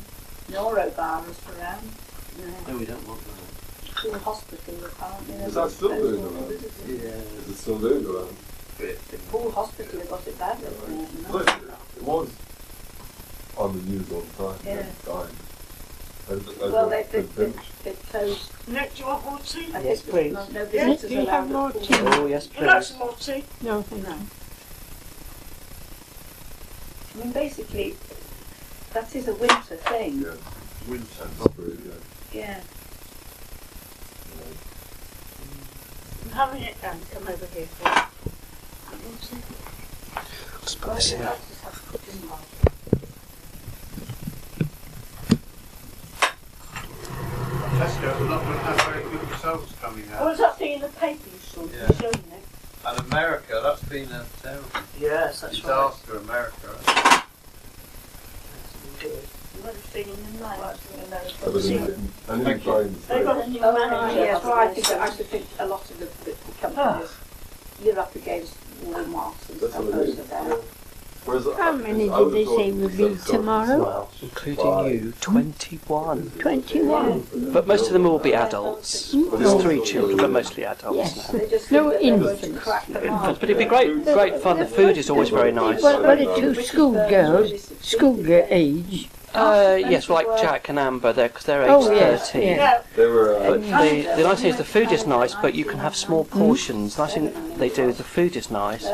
norovirus around. Yeah. No, we don't want that. To the hospital apparently. Is that still doing all around? visitors. Yeah. Is it still doing around? The poor hospital have got it bad at the moment. Look, it was on the news all the time. Yeah. Dying. Well, they've closed. Nick, do you want more tea? I Yes, think please. No Nick, visitors do you have allowed more at the tea? pool. Oh, yes, Would you like please. some more tea? No, thank No. you. I mean, basically, that is a winter thing. Yeah. Winter. Not really, yeah. Yeah. I'm having it down. Come over here for it. Let's put this here. I'll just have to put in one. Tesco are not going to have very good results coming What out. was that thing in the paper you saw? Yeah. You showed me. And America, that's been a terrible Yes, that's right. disaster, America. You might have seen in the night. I didn't try and They got a new Oh, manager. yes, well, I think a lot of the companies, you're up against Walmart and That's stuff what it over is. there. Whereas How many did they say would be tomorrow? Well, including you, 21. 21. But most of them will be adults. There's 3 children, but mostly adults Yes. now. They just No think that they're going to infants. crack them Infants, off. but it'd be great fun. The food is always very nice. What are two schoolgirls, schoolgirl age? Yes, well, like Jack and Amber, because they're age Oh, yes, 13. yeah. Yeah. they were. But the nice thing is the food is nice, but you can have small portions. The nice thing they do is the food is nice,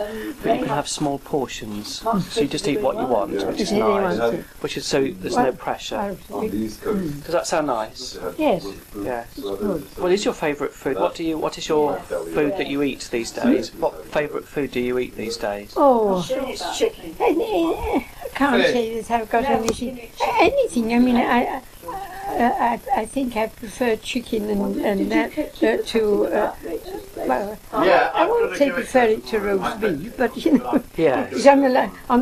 but you can have small portions. So you just eat what you want, which is If they nice. want to. Which is so there's no pressure. on the East Coast. Does that sound nice? they had Yes. food. Yes. So that is- What is your favourite food? What is your food that you eat these days? What favourite food do you eat these days? Oh, It's chicken. I can't say that I've got anything. Anything. I mean, I think I prefer chicken and that to. Well, Yeah, I I've won't gotta say give it prefer to it to you. roast beef, but you know, Yeah. it's on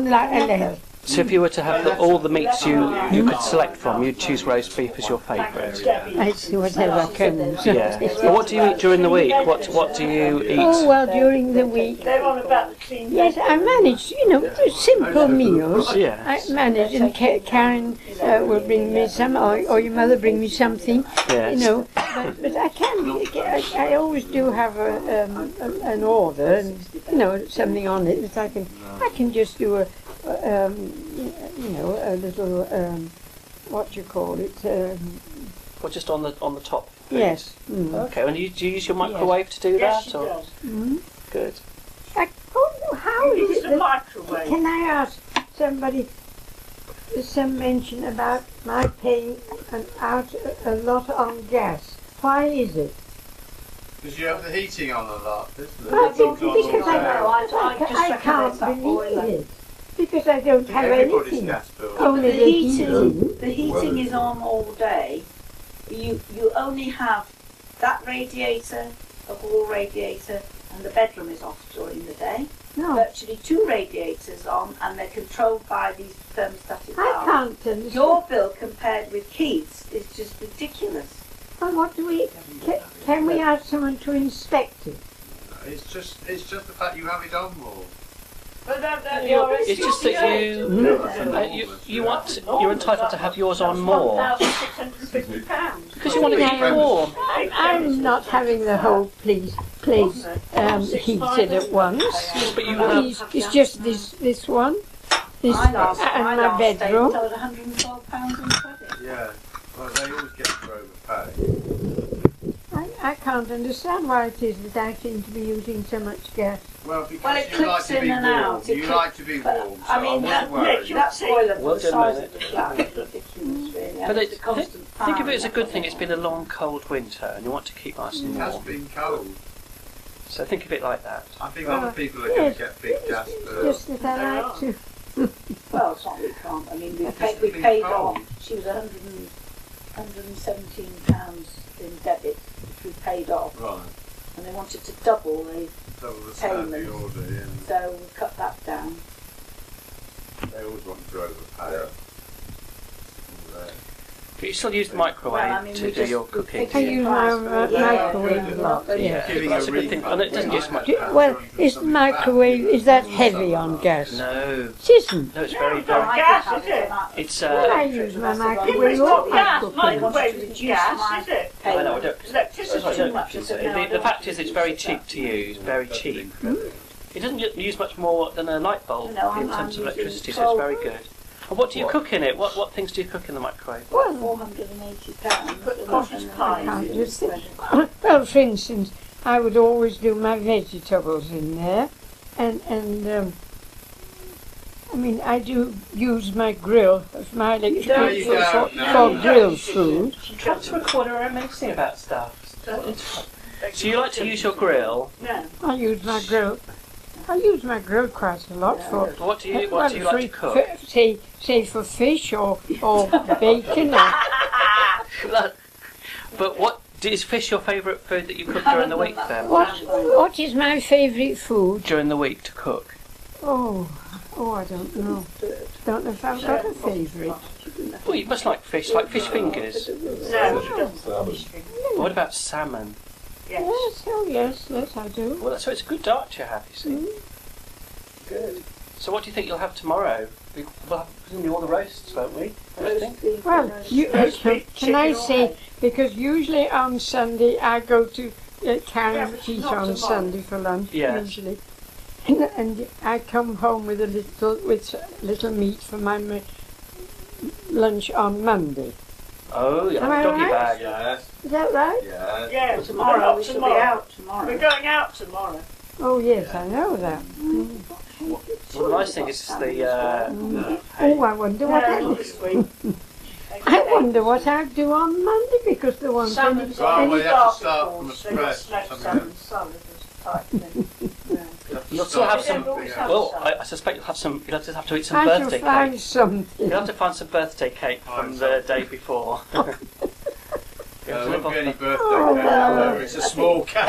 the level. So if you were to have all the meats you could select from, you'd choose roast beef as your favourite. It's whatever comes. Yeah. Well, what do you eat during the week? What do you eat? Oh well, during the week. They're on about the clean. Yes, I manage, you know, simple meals. Yeah. I manage, and Karen will bring me some, or your mother bring me something, Yes. you know. But I always do have an order, and you know, something on it that I can just do a little what do you call it? Well, just on the top. Yes. Mm. Okay. And do you use your microwave to do Yes, that? she Or? does. Mm. Good. How is Use it the that, microwave. can I ask somebody? There's some mention about my paying out a lot on gas. Why is it? Because you have the heating on a lot, isn't it? I Heating's on all because day. I can't believe it. Because I don't have Everybody's anything. gas bill. Only The the heating, heating. the heating is on all day. You only have that radiator, the hall radiator, and the bedroom is off during the day. No, Virtually 2 radiators on, and they're controlled by these thermostatic I valves. can't understand. Your bill compared with Keith's is just ridiculous. Well, what do we? Can we ask someone to inspect it? It's just the fact you have it on more. It's just that you're entitled to have yours on more £1,650. because you want to keep it warm. I'm not having the whole place heated at once. But you have. It's just this one, this My last and my statement, bedroom. I was £112 in credit. Yeah. Well, they always get to overpay. I can't understand why it is that I seem to be using so much gas. Well, because Well, it you like clips to be in and warm. out. It You clips- like to be But, warm, so I mean, wouldn't that worry. boiler for Well, the just a size minute. of the flat is ridiculous, really. But And it's a constant think of it as a fan. good thing. It's been a long, cold winter, and you want to keep nice and It has warm. been cold. So think of it like that. I think other people are going to get big gas bills. Just that I like to. Well, it's not we can't. I mean, we It's paid, just we been paid cold. off. She was £117 in debit, which we paid off, Right. and they wanted to double the, Double the standing Payment. order, yeah. so we cut that down. They always want to overpay. But you still use the microwave Well, I mean, to we do just- your we cooking. picked I use my microwave a lot. Yeah, Yeah. Giving that's a a good thing, and it doesn't use much. Well, is the microwave that heavy on gas? No, It isn't. no, it's very, No, very. gas, is it? It's I use my It's microwave not all my gas, cooking. microwave isn't gas, is it? I know, I don't. It's electricity. I don't confuse it. The fact is, it's very cheap to use. Very cheap. It doesn't use much more than a light bulb No, in I'm terms of using electricity, so it's very 12. good. And what do you cook in it? What things do you cook in the microwave? Well, £480. Put cottage pie I can't in. just well, for instance, I would always do my vegetables in there, and I mean, I do use my grill of my electricity for grilled food. She comes to record her own mixing about stuff. So you like to use your grill? No. I use my grill. I use my grill quite a lot for. What do you like to cook? Say for fish or bacon. But what is fish your favourite food that you cook during the week then? What is my favourite food? During the week to cook? Oh, I don't know. Don't know if I've got a favourite. Well, you must like fish fingers. No, she doesn't. What about salmon? Yes, I do. Well, so it's a good diet you have, you see. Good. So what do you think you'll have tomorrow? We'll have presumably all the roasts, won't we? I think. Well, can I say, because usually on Sunday I go to Karen Cheese on Sunday for lunch, Yes. usually. And I come home with little meat for my lunch on Monday. Oh, yeah, Am I doggy right? bag. Yes, Is that right? yes. Yeah, Tomorrow we shall be tomorrow. out tomorrow. We're going out tomorrow. Oh yes, I know that. Well, the nice thing is the Oh, I wonder what No, this week. I wonder what I'd do on Monday, because the one thing. Salmon's Well, on we the have to barbecue start from sauce. the They've got scratch, smoked something. salmon salad is type thing. Yeah. You have You'll still have They don't some. always have Well, some. I suspect you'll have some. You'll have to eat some I shall birthday find cake. something. You'll have to find some birthday cake from the day before. There won't be any birthday Oh, cake. no. It's a small cake.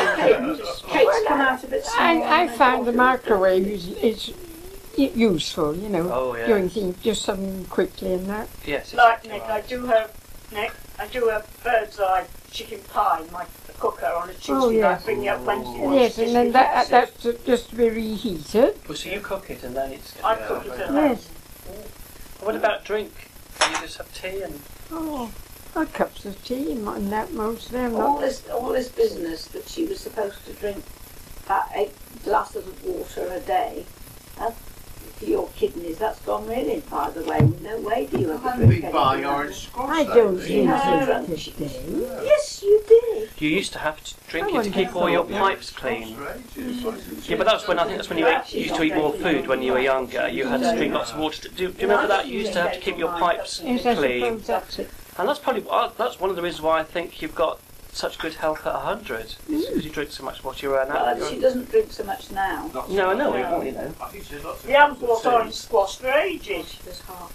Cakes come out a bit small. I find the microwave is useful, you know, Oh, yeah. doing things just something quickly and that. Yes. Like exactly Nick, right. I do a bird's eye chicken pie in my cooker on a Tuesday Oh, night, yes. bring it up Wednesday night. Yes, and then that's just to be reheated. Well, so you cook it and then it's. I cook it at home. Yes. What about drink? Do you just have tea and? Oh, cups of tea and that mostly. I'm All not. this business that she was supposed to drink about 8 glasses of water a day, for your kidneys, that's gone really, by the way. No way do you I ever haven't drink been buying anything. orange squash. I don't lately. drink Yeah. it today. Yes, you did. You used to have to drink I it to wouldn't keep have all your thought that. pipes clean. Outrageous. Yeah, but that was when I think that's when you used to eat more food when you were younger. You had to drink lots of water. Do you remember that? You used to have to keep your pipes Yes, I clean. suppose that's it. And that's probably that's one of the reasons why I think you've got such good health at 100. Because you drink so much water. You're Well, she doesn't drink so much now. No, I know. Well, you know. I think there's lots of We haven't bought tea. orange squash for ages. There's half.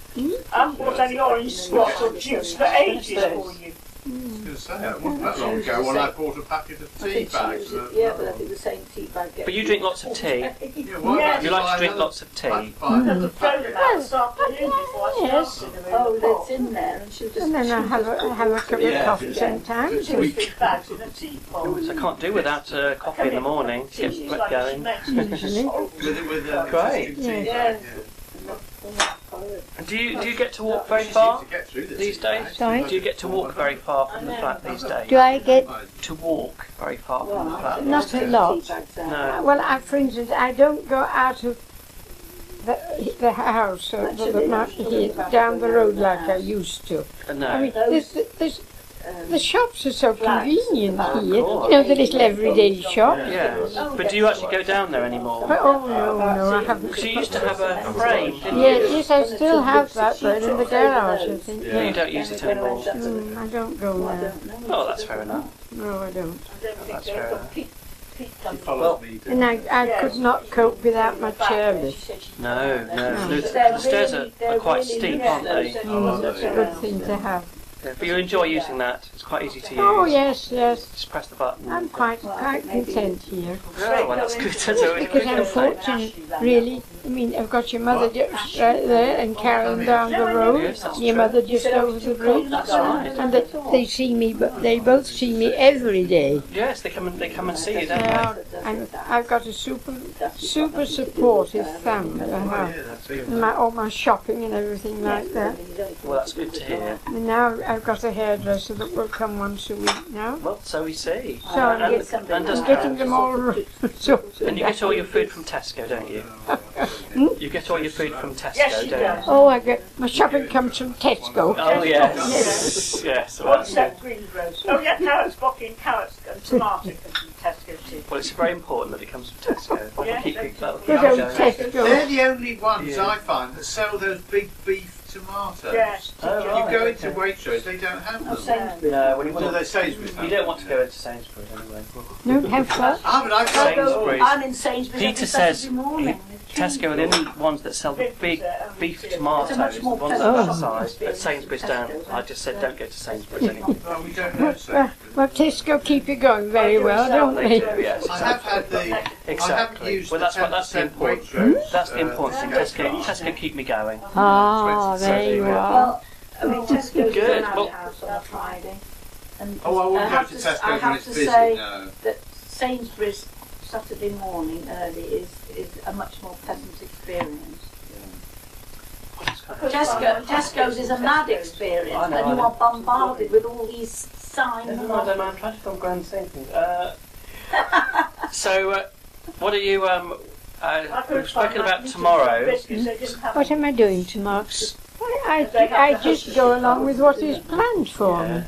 I haven't bought any orange squash or juice for ages for you. I was going to say, it wasn't that long ago when I bought a packet of I tea think she bags. uses, yeah, but I think the same tea bag. But you drink lots of tea. Yeah, Yeah. You like to drink lots of tea. I could throw them out this afternoon before I Yes. started them in Oh, the that's pot. in there, and she'll just. And then I have a cup of Yeah. coffee sometimes. Two or three bags in a teapot. So I can't do without coffee in the morning to get She's blood like going. she makes it Usually. horrible. with Great. tea bag, Yeah. And do you get to walk very She far seems to get through this these tea days? bag. Sorry? Do you get to walk very far from the flat these days? Do I get To walk very far from the flat? Not a lot. No. Well, for instance, I don't go out of the house here, down the road like I used to. No. I mean, the shops are so convenient Of here. course. You know, the little everyday shop. Yeah. But do you actually go down there anymore? But, oh, no, I haven't. Because you used to have a frame, didn't you? Yes, I still have that, but in the garage, I think. But you Yeah. don't use it anymore. I don't go there. Oh, that's fair enough. No, I don't. I don't think That's they've fair got enough. Pete comes Follows me to- And I could not cope without my chairlift. No, no. The stairs are quite steep, aren't they? That's a good thing to have. Yeah, but you enjoy using that. It's quite easy to use. Oh, yes, yes. Just press the button. I'm quite content here. Oh, well, that's good. That's always Because good. I'm fortunate, really. I mean, I've got your mother just right there and Karen down the road. Yes, that's Your true. mother just over the bridge. That's right. And they see me, but they both see me every day. Yes, they come and see you, don't Yeah, they? and I've got a super supportive family. I have. Yeah, that's good. And all my shopping and everything like that. Well, that's good to hear. And now I've got a hairdresser that will come once a week now. Well, so we see. So I'm And getting, does I'm getting them all sorted. And you get all your food from Tesco, don't you? You get all your food from Tesco, Yes, she don't does. you? Oh, I get my shopping comes from Tesco. Oh yes, yes. Well, What's that's good. that greengrocer? Oh yeah, carrots, blocking carrots and tomato comes from Tesco too. Well, it's very important that it comes from Tesco. That'll Yeah, keep they people. That'll Good keep old going. They're Tesco. the only ones Yeah. I find that sell those big beef tomatoes. Yes. Oh, You right, go into okay. Waitrose, they don't have them. No, when you What do want they say to me? you don't want to go into Sainsbury's anyway. No, have that. Ah, but I've got Sainsbury's. I'm in Sainsbury's Peter every says Saturday morning. Tesco are the only ones that sell the big beef tomatoes, the ones that are that size, but Sainsbury's don't. I just said don't go to Sainsbury's anymore. Well, we don't know Well, Sainsbury's. Tesco keep you going very well, don't They they? do, yes. I have had the. I haven't Exactly. used Well, the that's the 10% important. Waitrose. That's the important thing. Tesco keep me going. Ah, there you are. Well, I mean, Tesco's Good, is around well- the house on a Friday. And Oh, I wouldn't I go have to to, Tesco I when have it's to busy, say no. that Sainsbury's Saturday morning early is a much more pleasant experience. Tesco's is a mad experience, I know, and I you know. are bombarded with all these signs. I don't know, I'm trying to film Gran saying things. So, what are you, we've spoken about tomorrow. What am I doing tomorrow? I just go along with what is planned for me. Yeah.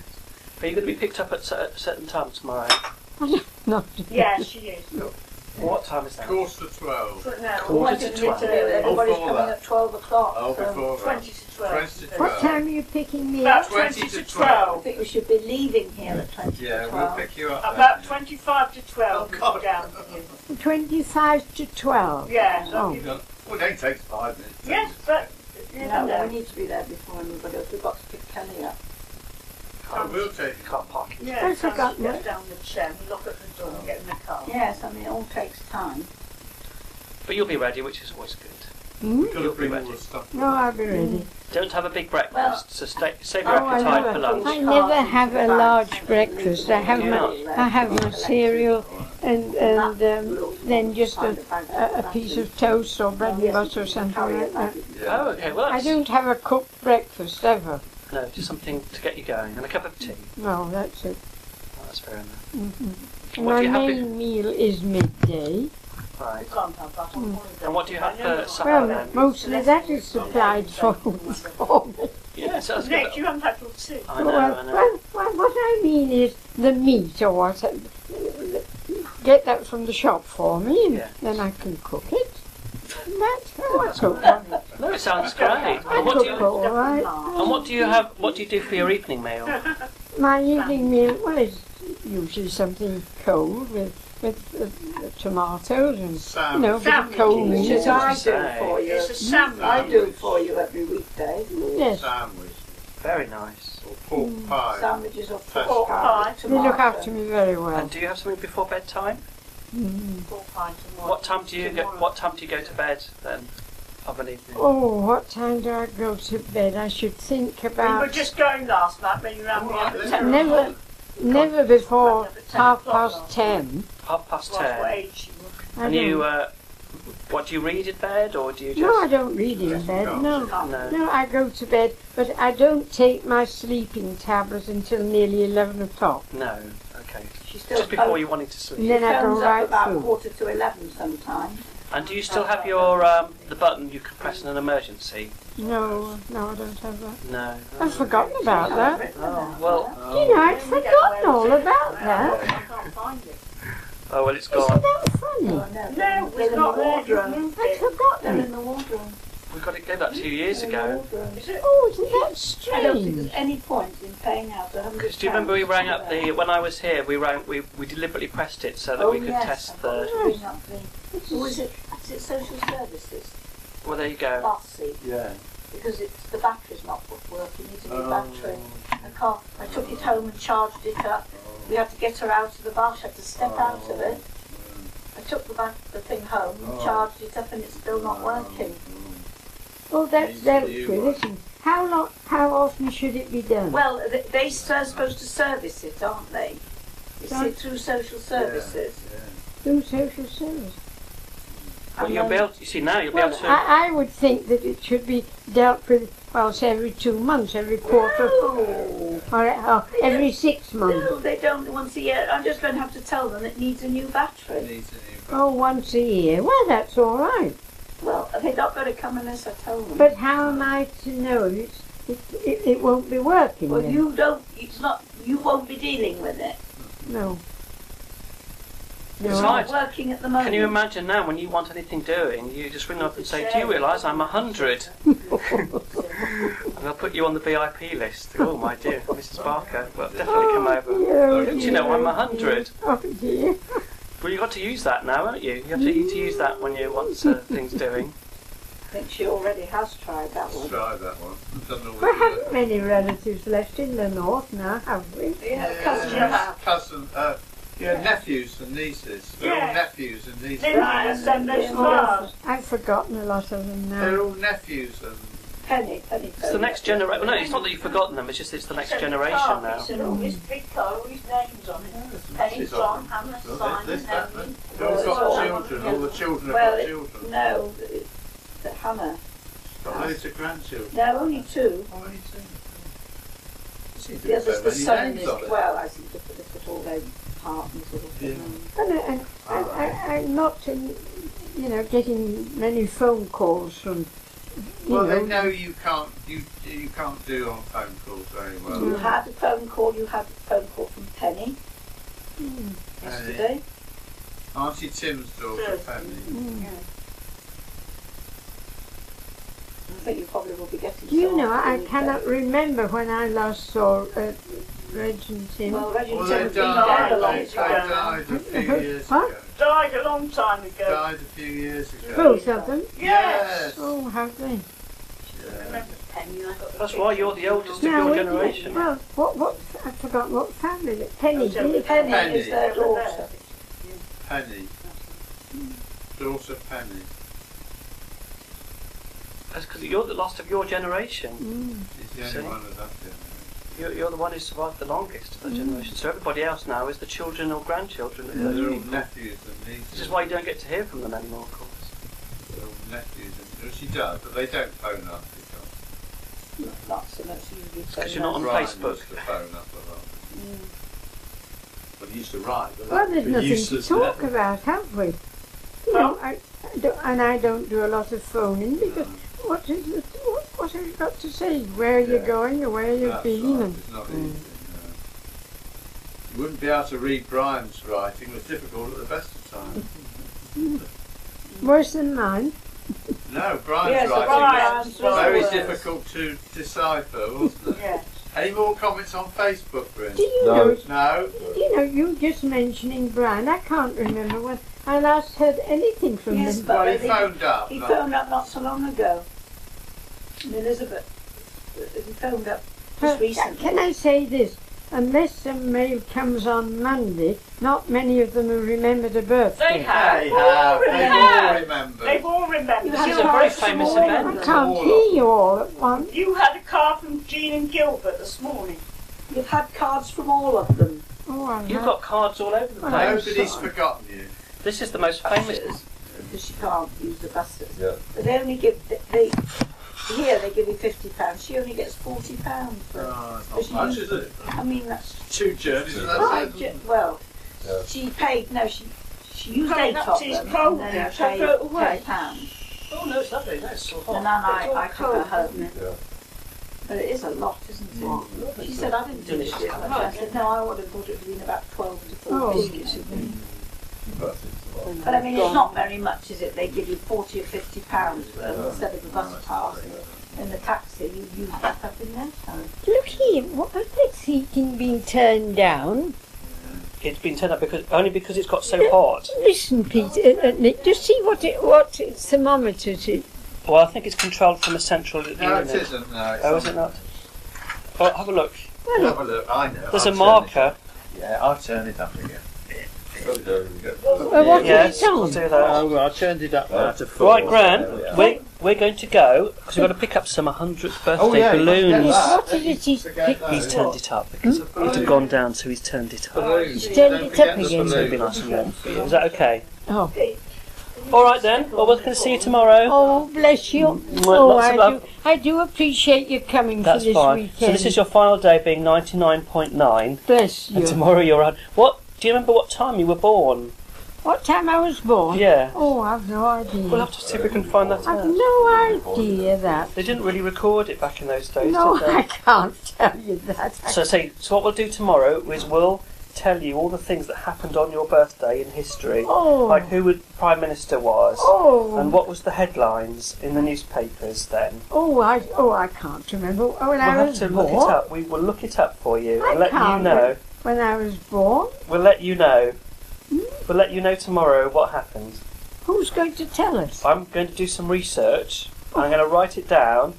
Are you going to be picked up at a certain time tomorrow? No. Yes, she is. What time is that? Quarter to 12. Quarter to 12. Everybody's Before coming that. at 12 o'clock. Oh, so before that. 20 to 12. 20 to 12. What time are you picking me About up? 20 to I 12. think we should be leaving here at 20 Yeah, to we'll 12. pick you up. About 25 to 12 Oh, God. down here. 25 to 12. Yeah. Oh. Well, it only takes 5 minutes. Yes, but you No, know. we need to be there before anybody else. We've got to pick Kelly up. I will take You can't park it. Yeah, I forgot get that. down the chair, we lock at the door and get in the car. Yes, I mean, it all takes time. But you'll be ready, which is always good. Hmm? Got to bring all the stuff. No, I'll be ready. Don't have a big breakfast, Well- so save Oh, your I appetite for never, lunch. I never have a large breakfast. I have my cereal and then just a piece of toast or bread and butter or something like that. Oh, okay, well I that's... don't have a cooked breakfast ever. No, just something to get you going, and a cup of tea. No, that's it. Oh, that's fair enough. Mm-hmm. What My do you have main meal is midday. Right. You can't have that on holiday. And what do you have for supper Well, then? mostly that is supplied for me. Yes, that's Nick, good. you haven't had your tea. I know, I know. Well, what I mean is the meat or what. Get that from the shop for me, and Yeah. then I can cook it. That's how I cook one. No, it sounds great. I And what do cook you... all right. And what do you have? What do you do for your evening meal? My evening meal, well, it's usually something cold with tomatoes and Sam. you know, a bit of cold Sandwiches. meat. Which I do say? for you. It's a sandwich. I do for you every weekday. Yes, Sandwich. Very nice. Or pork pie. Sandwiches or Toast pork pie. pie. they look after me very well. And do you have something before bedtime? Mm. Pork pie tomorrow. What time do you go? What time do you go to bed then? Of an evening. Oh, what time do I go to bed? I should think We were about just going last night when you ran me up at 10 never before Ran up at 10 half o'clock past last 10. What 10:30. age you were. I And you, don't- what do you read in bed, or do you just? No, I don't read in bed. No, No. no, I go to bed, but I don't take my sleeping tablets until nearly 11 o'clock. No. Okay. She still Just before you wanted to sleep. Then I go phones up right about through. 11:15 sometimes. And do you still have your the button you can press in an emergency? No, I don't have that. No. I've forgotten about that. Oh, well. You know, I'd forgotten all about I that. can't find it. Oh well, it's Isn't gone. that funny? No, No, they're it's in not the there. wardrobe. Moved I'd it. They're forgotten. in the wardrobe. We got it. Gave that 2 years In the ago. wardrobe. Is it? Oh, isn't that I don't think strange? there's any point in paying out £100. Because do you remember we rang up the when I was here? We deliberately pressed it so that Oh, we could yes, test I've got the. to bring up the. Or is it social services? Well, there you go. Bossy. Yeah. Because it's the battery's not working. It needs a new Oh. battery. I took it home and charged it up. We had to get her out of the bar. She had to step out of it. I took the thing home and charged it up, and it's still not working. Well, that's dealt with, isn't it? How often should it be done? Well, they're supposed to service it, aren't they? It's Right. through social services. Through social service. Well, And you'll be then- able. You see now you'll be Well, able to. I would think that it should be dealt with, well, say every 2 months, every quarter, No. or every 6 months. No, they don't once a year. I'm just going to have to tell them it needs a new battery. Needs a new Oh, once a year. Well, that's all right. Well, they're not going to come unless I tell them. But how am I to know it won't be working Well, then? you don't. It's not. You won't be dealing with it. No. It's No. hard. It's not working at the moment. Can you imagine now when you want anything doing, you just ring up and say, "Do you realise I'm 100?" And they'll put you on the VIP list. Oh my dear, Mrs. Barker, well definitely come over. Oh, Don't you know I'm 100? Oh dear. Well, you've got to use that now, haven't you? You have to use that when you want things doing. I think she already has tried that Let's one. try that one. Doesn't always We work. haven't many relatives left in the north now, have we? Yeah, Yeah, nephews and nieces. They're Yeah. all nephews and nieces. Lindsay will send those Yeah. flowers. I've forgotten a lot of them They're now. all nephews and Penny. It's the next generation. Well, no, it's not that you've forgotten them. It's just it's the next generation now. He said, oh, this big car, all his names on it. Penny, She's John, on. Hannah, Well, Simon, this, that, Emily. they've all got children. All the children have Well, got children. No, that Hannah. Got loads of grandchildren. No, only 2. Oh, only 2. Seem to The be other's so the many son names is on it. well. I seem to put all their partners with it. And I'm not, getting many phone calls from, Well, they know you can't do on phone calls very well. You had a phone call. You had a phone call from Penny Mm. yesterday. Auntie Tim's daughter, Penny. Yeah. I think you probably will be getting Do you some know, I after cannot remember when I last saw Reg and Tim. Well, Reggie Well, Tim's they been died a long died time. a few years What? ago. Died a long time ago. Died a few years ago. Both of them? Yes. Oh, have they? Remember Penny? I got the That's why you're the oldest of Now, your wait a minute. generation. Well, what, I forgot what family it Penny, didn't Penny, Penny. is their daughter. Penny. Daughter Penny. That's because you're the last of your generation. She's the See? only one of that generation. You're the one who survived the longest of that generation. So everybody else now is the children or grandchildren of those They're all people. nephews and nieces. Which is why you don't get to hear from them anymore, of course. They're all nephews and she does, but they don't phone up because Not so much usually. Because you're not on Brian Facebook. used to phone up a lot. But he used to write. But Well, that'd there's be nothing to useless talk now. about, have we? You know, I don't do a lot of phoning because what have you got to say? Where you're going or where you've That's been? right, And it's not easy. No. You wouldn't be able to read Brian's writing. It was difficult at the best of times. worse than mine. No, Brian's Yes, writing Brian's was very worse. difficult to decipher, wasn't it? Yeah. Any more comments on Facebook, Bryn? Do you No. know? No? You know, you just mentioning Brian. I can't remember when I last heard anything from Yes, him. but Well, he phoned up. He not- phoned up not so long ago. And Elizabeth, he phoned up just recently. Can I say this? Unless a mail comes on Monday, not many of them will remember the birthday. They have. They have. They've all remembered. They've all remembered. This is a very famous I event. can't hear you all at once. You had a card from Jean and Gilbert this morning. You've had cards from all of them. Oh, I You've have. got cards all over the Well, place. Nobody's forgotten you. This is the most famous. Buses, because you can't use the buses. Yeah. But they only give, here they give you £50. She only gets £40 for Oh, But it's she not much, used- is it? I mean, that's 2 journeys, and right. that's it. Well, Yeah. she paid, no, she used Coming 8 up of to his them cold and now, then shall I paid throw it away? £10. Oh no, it's lovely. That's so hot. And then It's all I took her cold, home. isn't Yeah. But it is a lot, isn't it? She said, I didn't think it was much. I said, no, I would have thought it would have been about 12 to 14. That's it. But I mean, it's not very much, is it? They give you 40 or £50 instead of the bus pass. In the taxi, you use that up in their time. Look here, what has this heating been turned down? It's been turned up only because it's got so hot. Listen, Peter, Nick, just see what thermometer it is. Well, I think it's controlled from a central unit. No, it isn't. No, it's Oh, is it not? Oh, have a look. Have a look. I know. There's I'll a turn marker. it- Yeah, I'll turn it up again. Gotta go and get- Well, what Yes, is it we'll on? do that. well, I turned it up now to 4. Right, Gran, we're going to go because we've got to pick up some 100th birthday balloons. What is it he's picked? He's turned it up because it had gone down, so he's turned it up. He's turned it up again. So it'll be nice and warm for you. Is that okay? Oh. All right then. Well, we're going to see you tomorrow. Oh, bless you. Well, Oh, lots of love. I do appreciate you coming That's for this fine. weekend. So this is your final day, being 99.9, Bless and you. tomorrow you're on. What? Do you remember what time you were born? What time I was born? Yeah. Oh, I've no idea. We'll have to see if we can find that I've out. no idea that. They didn't really record it back in those days, No, did they? I can't tell you that. So what we'll do tomorrow is we'll tell you all the things that happened on your birthday in history, Oh. like who the Prime Minister was, Oh. and what was the headlines in the newspapers then. I can't remember. When We'll I have was to born. look it up. We will look it up for you I and let you can't. know. When I was born. We'll let you know. We'll let you know tomorrow what happened. Who's going to tell us? I'm going to do some research. I'm going to write it down.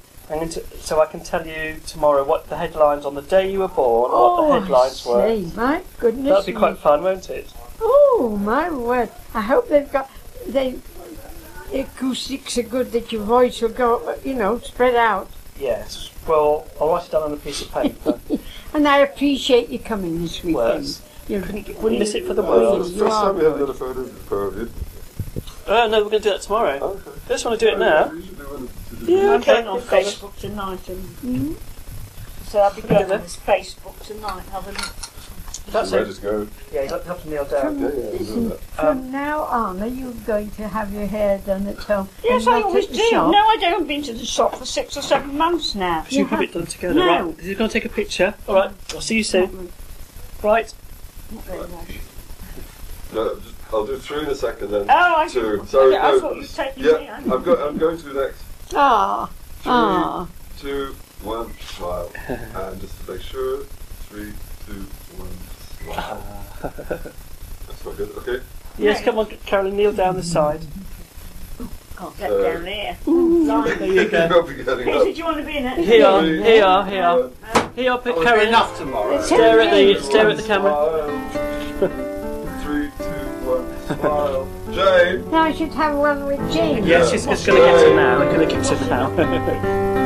So I can tell you tomorrow what the headlines on the day you were born, what the headlines were. I say, my goodness. That'll be me. quite fun, won't it? Oh, my word. I hope the acoustics are good, that your voice will go, spread out. Yes. Well, I'll write it down on a piece of paper. And I appreciate you coming this weekend. Words. Wouldn't miss it for the Really, world. you First are time we haven't good. got a photo of the pair of you. No, we're going to do that tomorrow. Okay. I just want to do it now. We usually want to do Yeah, I'm okay. going on Facebook tonight, and so I'll be going on this Facebook tonight. Having That's Where it. just go. Yeah, you have to kneel down. Yeah, yeah, Listen, that. from now on, are you going to have your hair done at home? yes, and I not always at the do. shop? No, I haven't been to the shop for 6 or 7 months now. So you have it done together, No. right? Is he going to take a picture? All right, I'll see you soon. Right. Not very much. No, just I'll do 3 in a second then. Oh, I 2. Sorry, I no. thought you were taking Yeah, me. I'm going to do next. Ah, 3, ah. 2, 1, smile. And just to make sure, 3, 2, 1, smile. That's not good. Okay. Yes, come on, Carolyn, kneel down the side. Can't get So- down here. There you go. You'll be getting Peter, up. do you want to be in it? Here, 3, here, here. 1, Here, pick Will it be Carolyn. enough tomorrow? Stare at the camera. 3, 2, 1, smile. Jane! Now I should have one with Jane. Yes, she's just going to get it now. I'm going to get it now.